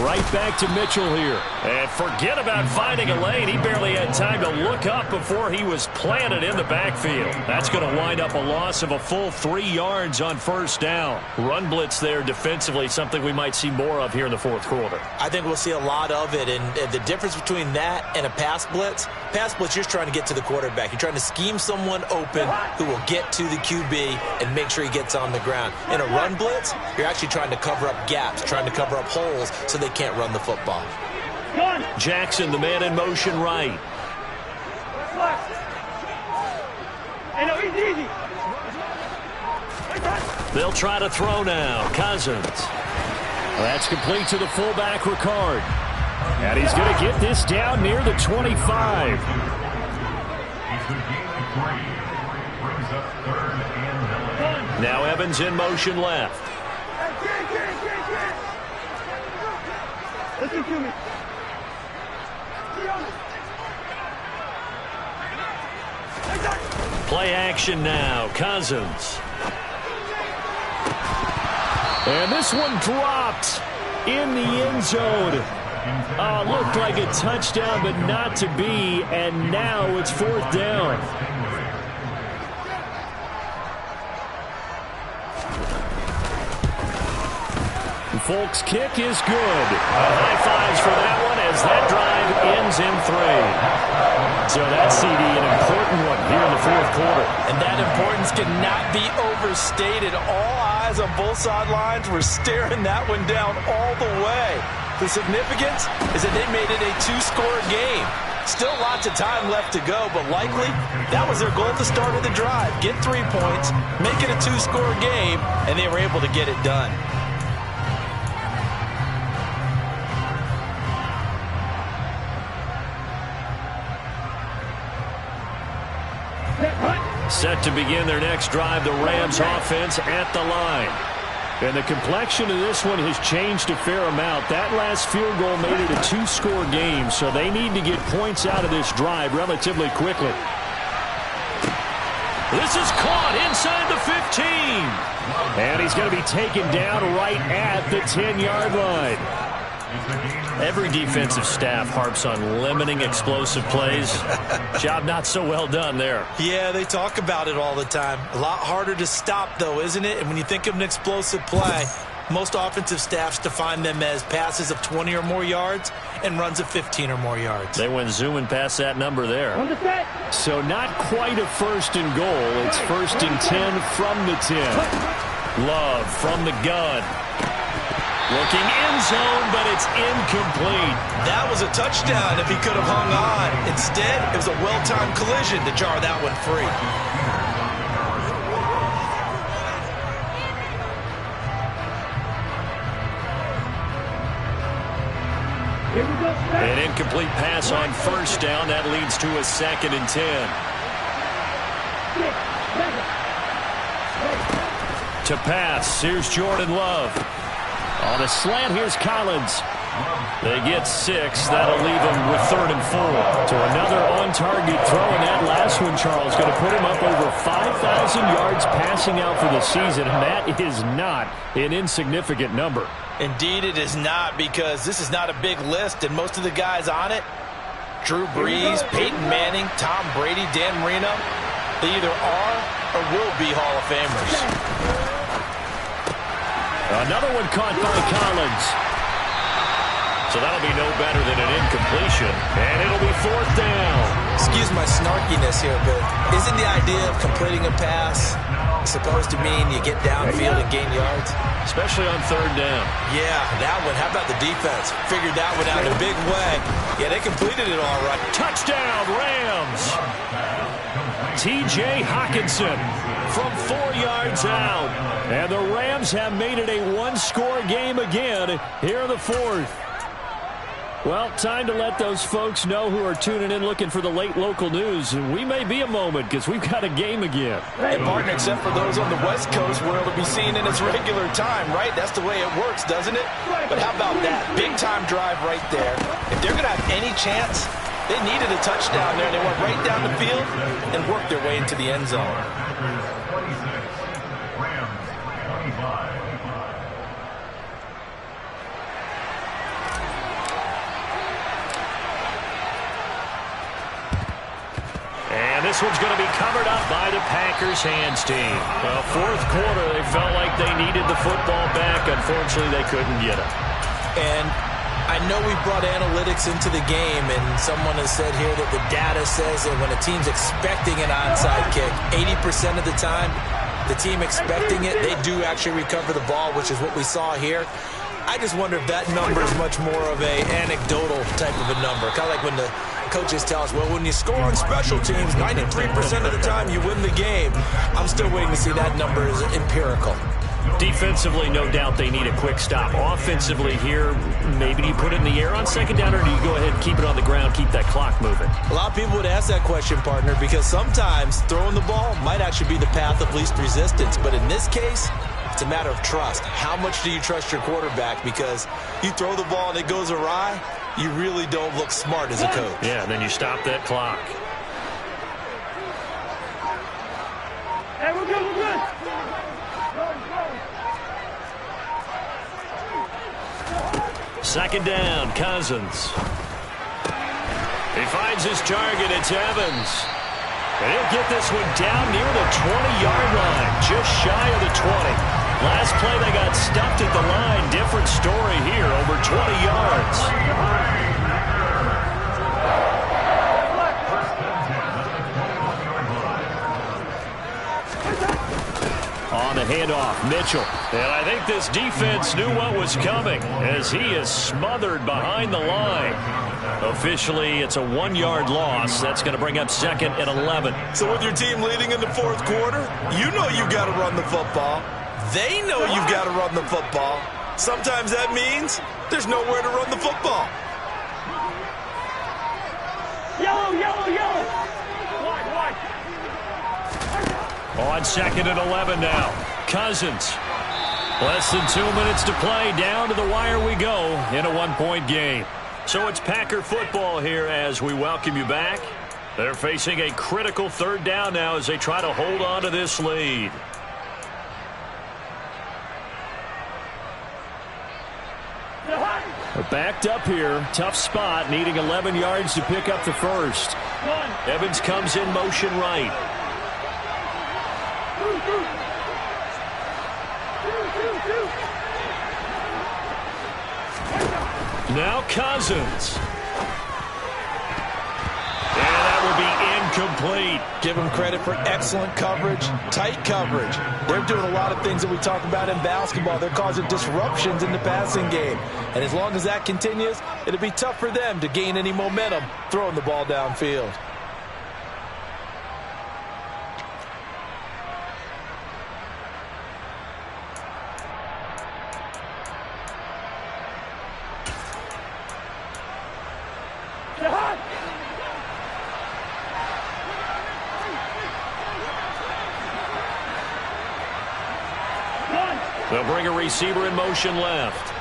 Right back to Mitchell here. And forget about finding a lane. He barely had time to look up before he was planted in the backfield. That's going to wind up a loss of a full 3 yards on first down. Run blitz there defensively, something we might see more of here in the fourth quarter. I think we'll see a lot of it. And the difference between that and a pass blitz, you're just trying to get to the quarterback. You're trying to scheme someone open who will get to the QB and make sure he gets on the ground. In a run blitz, you're actually trying to cover up gaps, trying to cover up holes so they can't run the football. Jackson, the man in motion right. They'll try to throw now. Cousins. That's complete to the fullback, Ricard. And he's going to get this down near the 25. Now Evans in motion left. Listen to me. Play action now. Cousins. And this one dropped in the end zone. Looked like a touchdown, but not to be. And now it's fourth down. Folks' kick is good. High fives for that one as that drive ends in 3. So that CD, an important one here in the fourth quarter. And that importance cannot be overstated. All eyes on both sidelines were staring that one down all the way. The significance is that they made it a 2-score game. Still lots of time left to go, but likely that was their goal at the start of the drive. Get 3 points, make it a 2-score game, and they were able to get it done. Set to begin their next drive, the Rams offense at the line. And the complexion of this one has changed a fair amount. That last field goal made it a 2-score game, so they need to get points out of this drive relatively quickly. This is caught inside the 15. And he's going to be taken down right at the 10-yard line. Every defensive staff harps on limiting explosive plays. Job not so well done there. Yeah, they talk about it all the time. A lot harder to stop, though, isn't it? And when you think of an explosive play, most offensive staffs define them as passes of 20 or more yards and runs of 15 or more yards. They went zooming past that number there. So not quite a first and goal. It's first and 10 from the 10. Love from the gun. Looking end zone, but it's incomplete. That was a touchdown if he could have hung on. Instead, it was a well-timed collision to jar that one free. An incomplete pass on first down. That leads to a 2nd and 10. To pass, here's Jordan Love. On a slant, here's Collins. They get 6. That'll leave them with 3rd and 4. To another on-target throw, and that last one, Charles, going to put him up over 5,000 yards passing out for the season, and that is not an insignificant number. Indeed it is not, because this is not a big list, and most of the guys on it, Drew Brees, Peyton Manning, Tom Brady, Dan Marino, they either are or will be Hall of Famers. Another one caught by Collins. So that'll be no better than an incompletion, and it'll be 4th down. Excuse my snarkiness here, but isn't the idea of completing a pass supposed to mean you get downfield and gain yards? Especially on 3rd down. Yeah, that one. How about the defense? Figured that one out in a big way. Yeah, they completed it all right. Touchdown, Rams. T.J. Hawkinson from 4 yards out. And the Rams have made it a one-score game again here in the fourth. Well, time to let those folks know who are tuning in looking for the late local news. We may be a moment because we've got a game again. Hey, partner, except for those on the West Coast where it'll be seen in its regular time, right? That's the way it works, doesn't it? But how about that? Big-time drive right there. If they're going to have any chance, they needed a touchdown there. They went right down the field and worked their way into the end zone. This one's going to be covered up by the Packers hands team. Well, fourth quarter, they felt like they needed the football back. Unfortunately, they couldn't get it. And I know we brought analytics into the game, and someone has said here that the data says that when a team's expecting an onside kick, 80% of the time, the team expecting it, they do actually recover the ball, which is what we saw here. I just wonder if that number is much more of a anecdotal type of a number. Kind of like when the coaches tell us, well, when you score on special teams, 93% of the time you win the game. I'm still waiting to see that number is empirical. Defensively, no doubt they need a quick stop. Offensively here, maybe do you put it in the air on second down, or do you go ahead and keep it on the ground, keep that clock moving? A lot of people would ask that question, partner, because sometimes throwing the ball might actually be the path of least resistance. But in this case, it's a matter of trust. How much do you trust your quarterback? Because you throw the ball and it goes awry, you really don't look smart as a coach. Yeah, and then you stop that clock. Hey, we're good, we're good. Second down, Cousins. He finds his target, it's Evans. And he'll get this one down near the 20-yard line, just shy of the 20. Last play they got stuffed at the line. Different story here, over 20 yards. On the handoff, Mitchell. And I think this defense knew what was coming as he is smothered behind the line. Officially, it's a 1-yard loss. That's going to bring up 2nd and 11. So with your team leading in the fourth quarter, you know you've got to run the football. They know you've got to run the football. Sometimes that means there's nowhere to run the football. Yellow, yellow, yellow. White, white. On 2nd and 11 now. Cousins. Less than 2 minutes to play. Down to the wire we go in a 1-point game. So it's Packer football here as we welcome you back. They're facing a critical third down now as they try to hold on to this lead. Backed up here. Tough spot. Needing 11 yards to pick up the first. Evans comes in motion right. Now Cousins. And that will be incomplete. Give them credit for excellent coverage, tight coverage. They're doing a lot of things that we talk about in basketball. They're causing disruptions in the passing game. And as long as that continues, it'll be tough for them to gain any momentum throwing the ball downfield. They'll bring a receiver in motion left.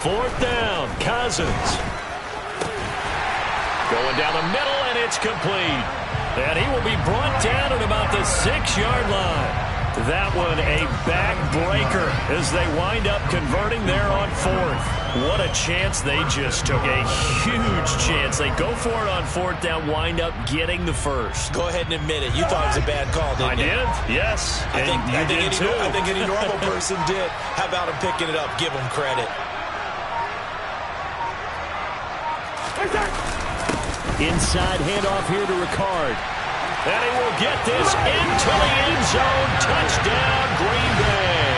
Fourth down, Cousins. Going down the middle, and it's complete. And he will be brought down at about the 6-yard line. That one a backbreaker as they wind up converting there on fourth. What a chance they just took. A huge chance. They go for it on fourth down, wind up getting the first. Go ahead and admit it. You thought it was a bad call, didn't you? I did, yes. I think any normal person did. How about him picking it up? Give him credit. Inside handoff here to Ricard. And he will get this into the end zone. Touchdown, Green Bay.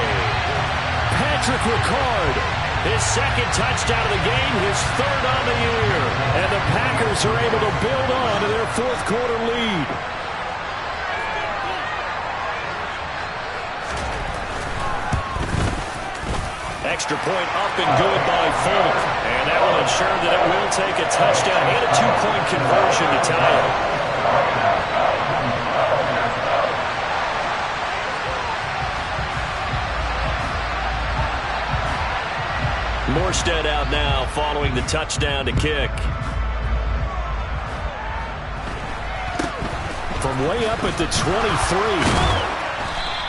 Patrick Ricard His second touchdown of the game, his third on the year. And the Packers are able to build on to their fourth quarter lead. Extra point up and good by Folk. And that will ensure that it will take a touchdown and a two-point conversion to tie it. Morstead out now following the touchdown to kick. From way up at the 23.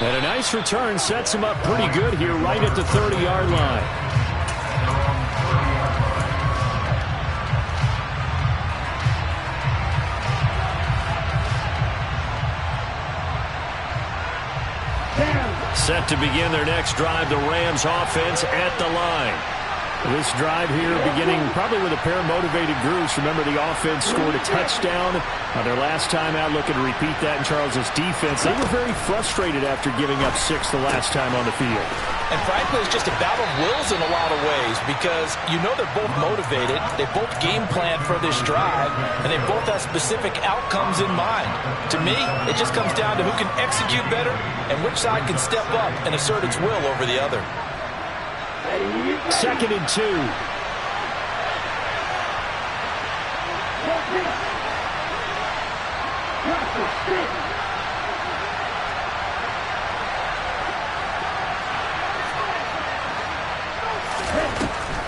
And a nice return sets him up pretty good here right at the 30-yard line. Set to begin their next drive, the Rams offense at the line. This drive here beginning probably with a pair of motivated groups. Remember, the offense scored a touchdown on their last time out, looking to repeat that in Charles's defense. They were very frustrated after giving up 6 the last time on the field. And frankly, it's just a battle of wills in a lot of ways because you know they're both motivated, they both game plan for this drive, and they both have specific outcomes in mind. To me, it just comes down to who can execute better and which side can step up and assert its will over the other. 2nd and 2.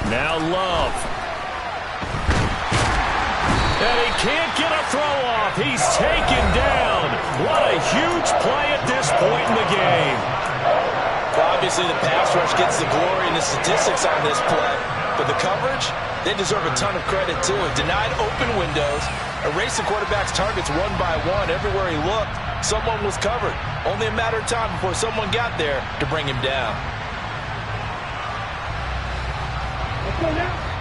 Now Love. And he can't get a throw off. He's taken down. What a huge play at this point in the game. Well, obviously, the pass rush gets the glory and the statistics on this play. But the coverage, they deserve a ton of credit, too. It denied open windows, erased the quarterback's targets one by one. Everywhere he looked, someone was covered. Only a matter of time before someone got there to bring him down.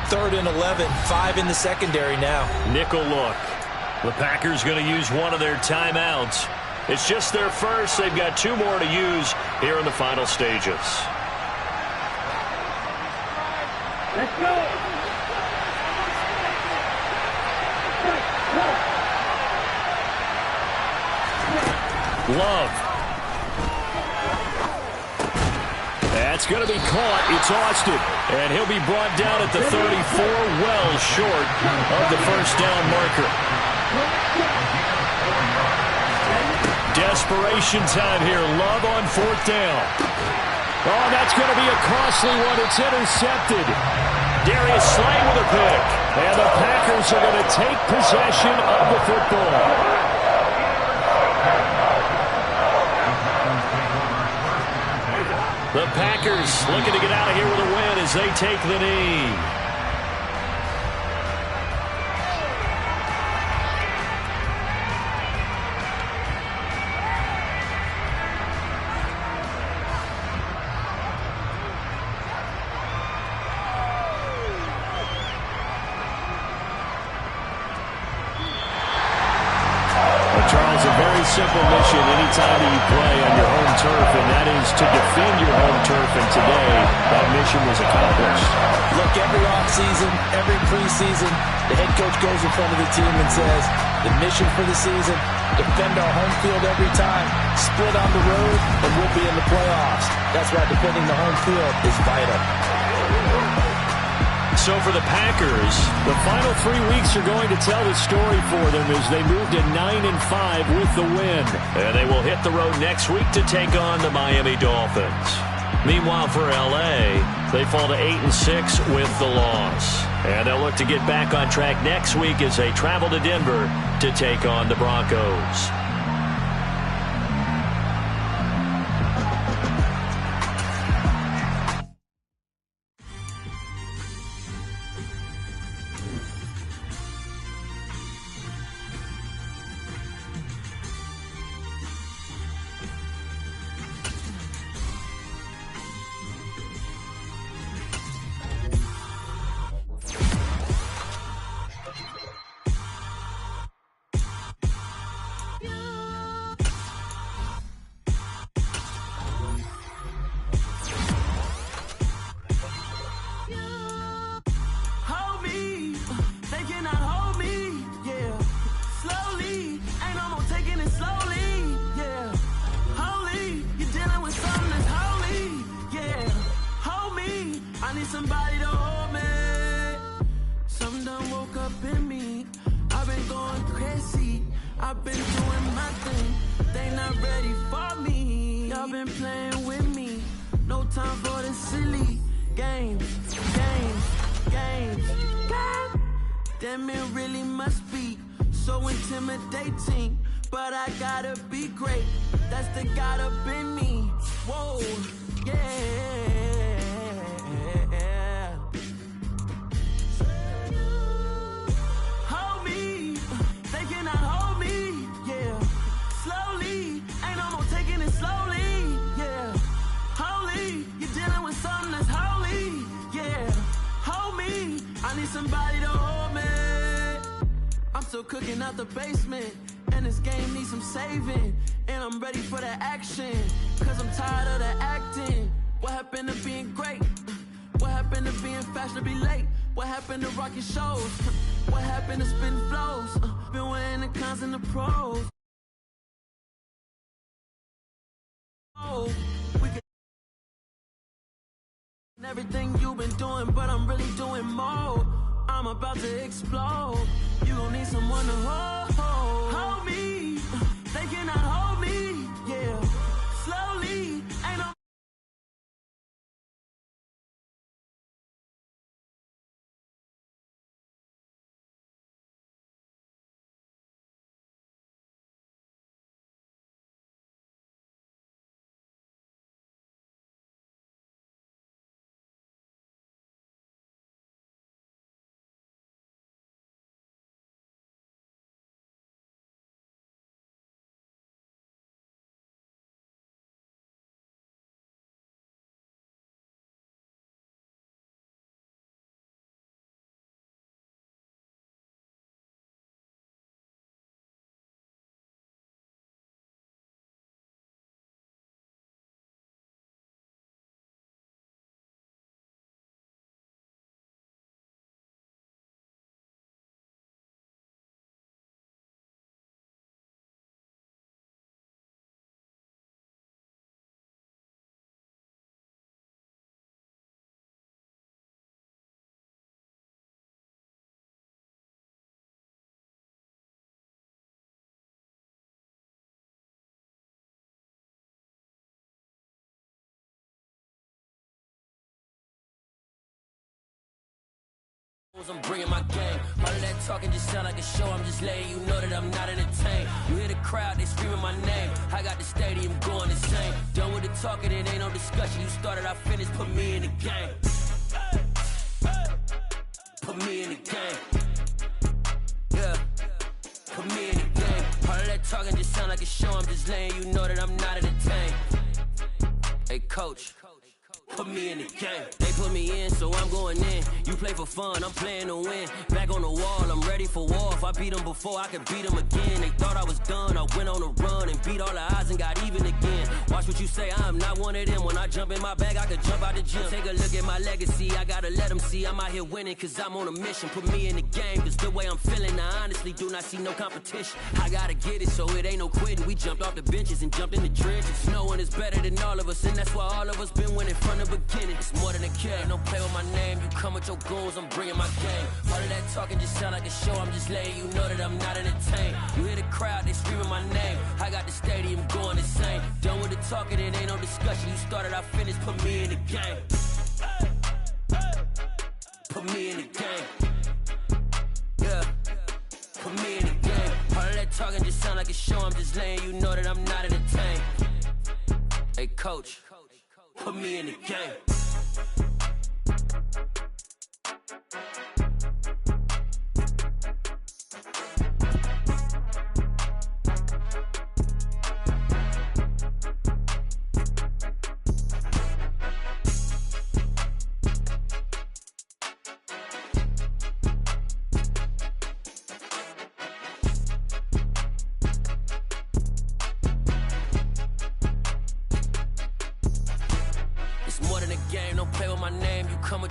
3rd and 11, 5 in the secondary now. Nickel look. The Packers going to use one of their timeouts. It's just their first. They've got 2 more to use here in the final stages. Let's go. Love. That's going to be caught. It's Austin. And he'll be brought down at the 34, well short of the first down marker. Desperation time here. Love on 4th down. Oh, that's going to be a costly one. It's intercepted. Darius Slay with a pick. And the Packers are going to take possession of the football. The Packers looking to get out of here with a win as they take the knee. Simple mission anytime that you play on your home turf, and that is to defend your home turf. And today, that mission was accomplished. Look, every offseason, every preseason, the head coach goes in front of the team and says, the mission for the season, defend our home field every time, split on the road, and we'll be in the playoffs. That's why defending the home field is vital. So for the Packers, the final 3 weeks are going to tell the story for them as they move to 9-5 with the win. And they will hit the road next week to take on the Miami Dolphins. Meanwhile, for L.A., they fall to 8-6 with the loss. And they'll look to get back on track next week as they travel to Denver to take on the Broncos. somebody to hold me. Something done woke up in me. I've been going crazy. I've been doing my thing. They not ready for me. Y'all been playing with me. No time for the silly games. Damn, it really must be so intimidating. But I gotta be great. That's the God up in me. Whoa, yeah. Hold me. They cannot hold me. Yeah. Slowly. Ain't no more taking it slowly. Yeah. Holy. You're dealing with something that's holy. Yeah. Hold me. I need somebody to hold me. I'm still cooking out the basement. And this game needs some saving. And I'm ready for the action. Cause I'm tired of the acting. What happened to being great? What happened to being fashionably late? What happened to rocking shows? What happened to spitting flows? Been weighing the cons and the pros. Oh, we can everything you've been doing, but I'm really doing more. I'm about to explode. You gon' need someone to hold me. They cannot hold me. Yeah, slowly. Ain't no. I'm bringing my game. All of that talking just sound like a show. I'm just letting you know that I'm not entertained. You hear the crowd, they screaming my name. I got the stadium going insane. Done with the talking, it ain't no discussion. You started, I finished, put me in the game. Put me in the game. Yeah, put me in the game. All of that talking just sound like a show. I'm just letting you know that I'm not entertained. Hey, coach. Put me in the game. They put me in, so I'm going in. You play for fun, I'm playing to win. Back on the wall, I'm ready for war. If I beat them before, I can beat them again. They thought I was done, I went on a run and beat all the odds and got even again. Watch what you say, I'm not one of them. When I jump in my bag, I could jump out the gym. Take a look at my legacy, I gotta let them see I'm out here winning, cause I'm on a mission. Put me in the game, cause the way I'm feeling, I honestly do not see no competition. I gotta get it, so it ain't no quitting. We jumped off the benches and jumped in the trenches. No one is better than all of us, and that's why all of us been winning from the beginning. It's more than a kid, don't play with my name. You come with your goons, I'm bringing my game. All of that talking just sound like a show. I'm just letting you know that I'm not entertained. You hear the crowd, they screaming my name. I got the stadium going insane. Done with the talking, it ain't no discussion. You started, I finished, put me in the game. Put me in the game. Yeah, put me in the game. All of that talking just sound like a show. I'm just letting you know that I'm not entertained. Hey, coach, put me in the game.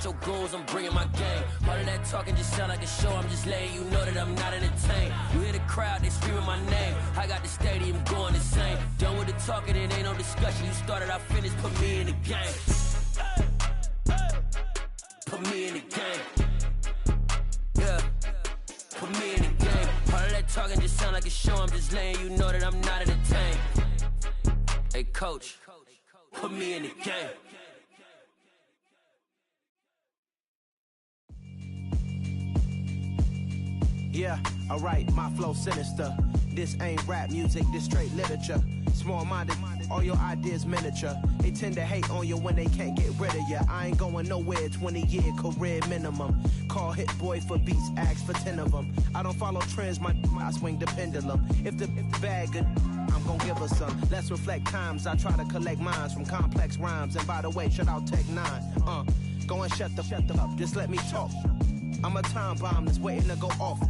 Your goons, I'm bringing my game. All of that talking just sound like a show. I'm just letting you know that I'm not entertained. You hear the crowd, they screaming my name. I got the stadium going insane. Done with the talking, it ain't no discussion. You started, I finished, put me in the game. put me in the game. Yeah, put me in the game. All that talking just sound like a show, I'm just letting you know that I'm not entertained. Hey coach, put me in the game. Yeah, alright, my flow sinister. This ain't rap music, this straight literature. Small-minded, all your ideas miniature. They tend to hate on you when they can't get rid of you. I ain't going nowhere, 20-year career minimum. Call Hit Boy for beats, ask for 10 of them. I don't follow trends, I swing the pendulum. If the bag good, I'm gon' give her some. Let's reflect times, I try to collect minds from complex rhymes. And by the way, shout out Tech 9. Go and shut the up, just let me talk. I'm a time bomb that's waiting to go off.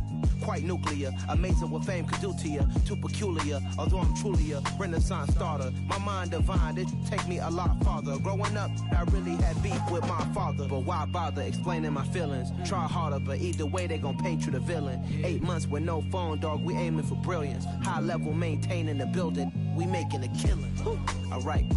Quite nuclear, amazing what fame could do to you. Too peculiar, although I'm truly a renaissance starter. My mind divine, it take me a lot farther. Growing up, I really had beef with my father. But why bother explaining my feelings? Try harder, but either way they gon' paint you the villain. 8 months with no phone, dog, we aiming for brilliance. High level maintaining the building, we making a killing. Alright.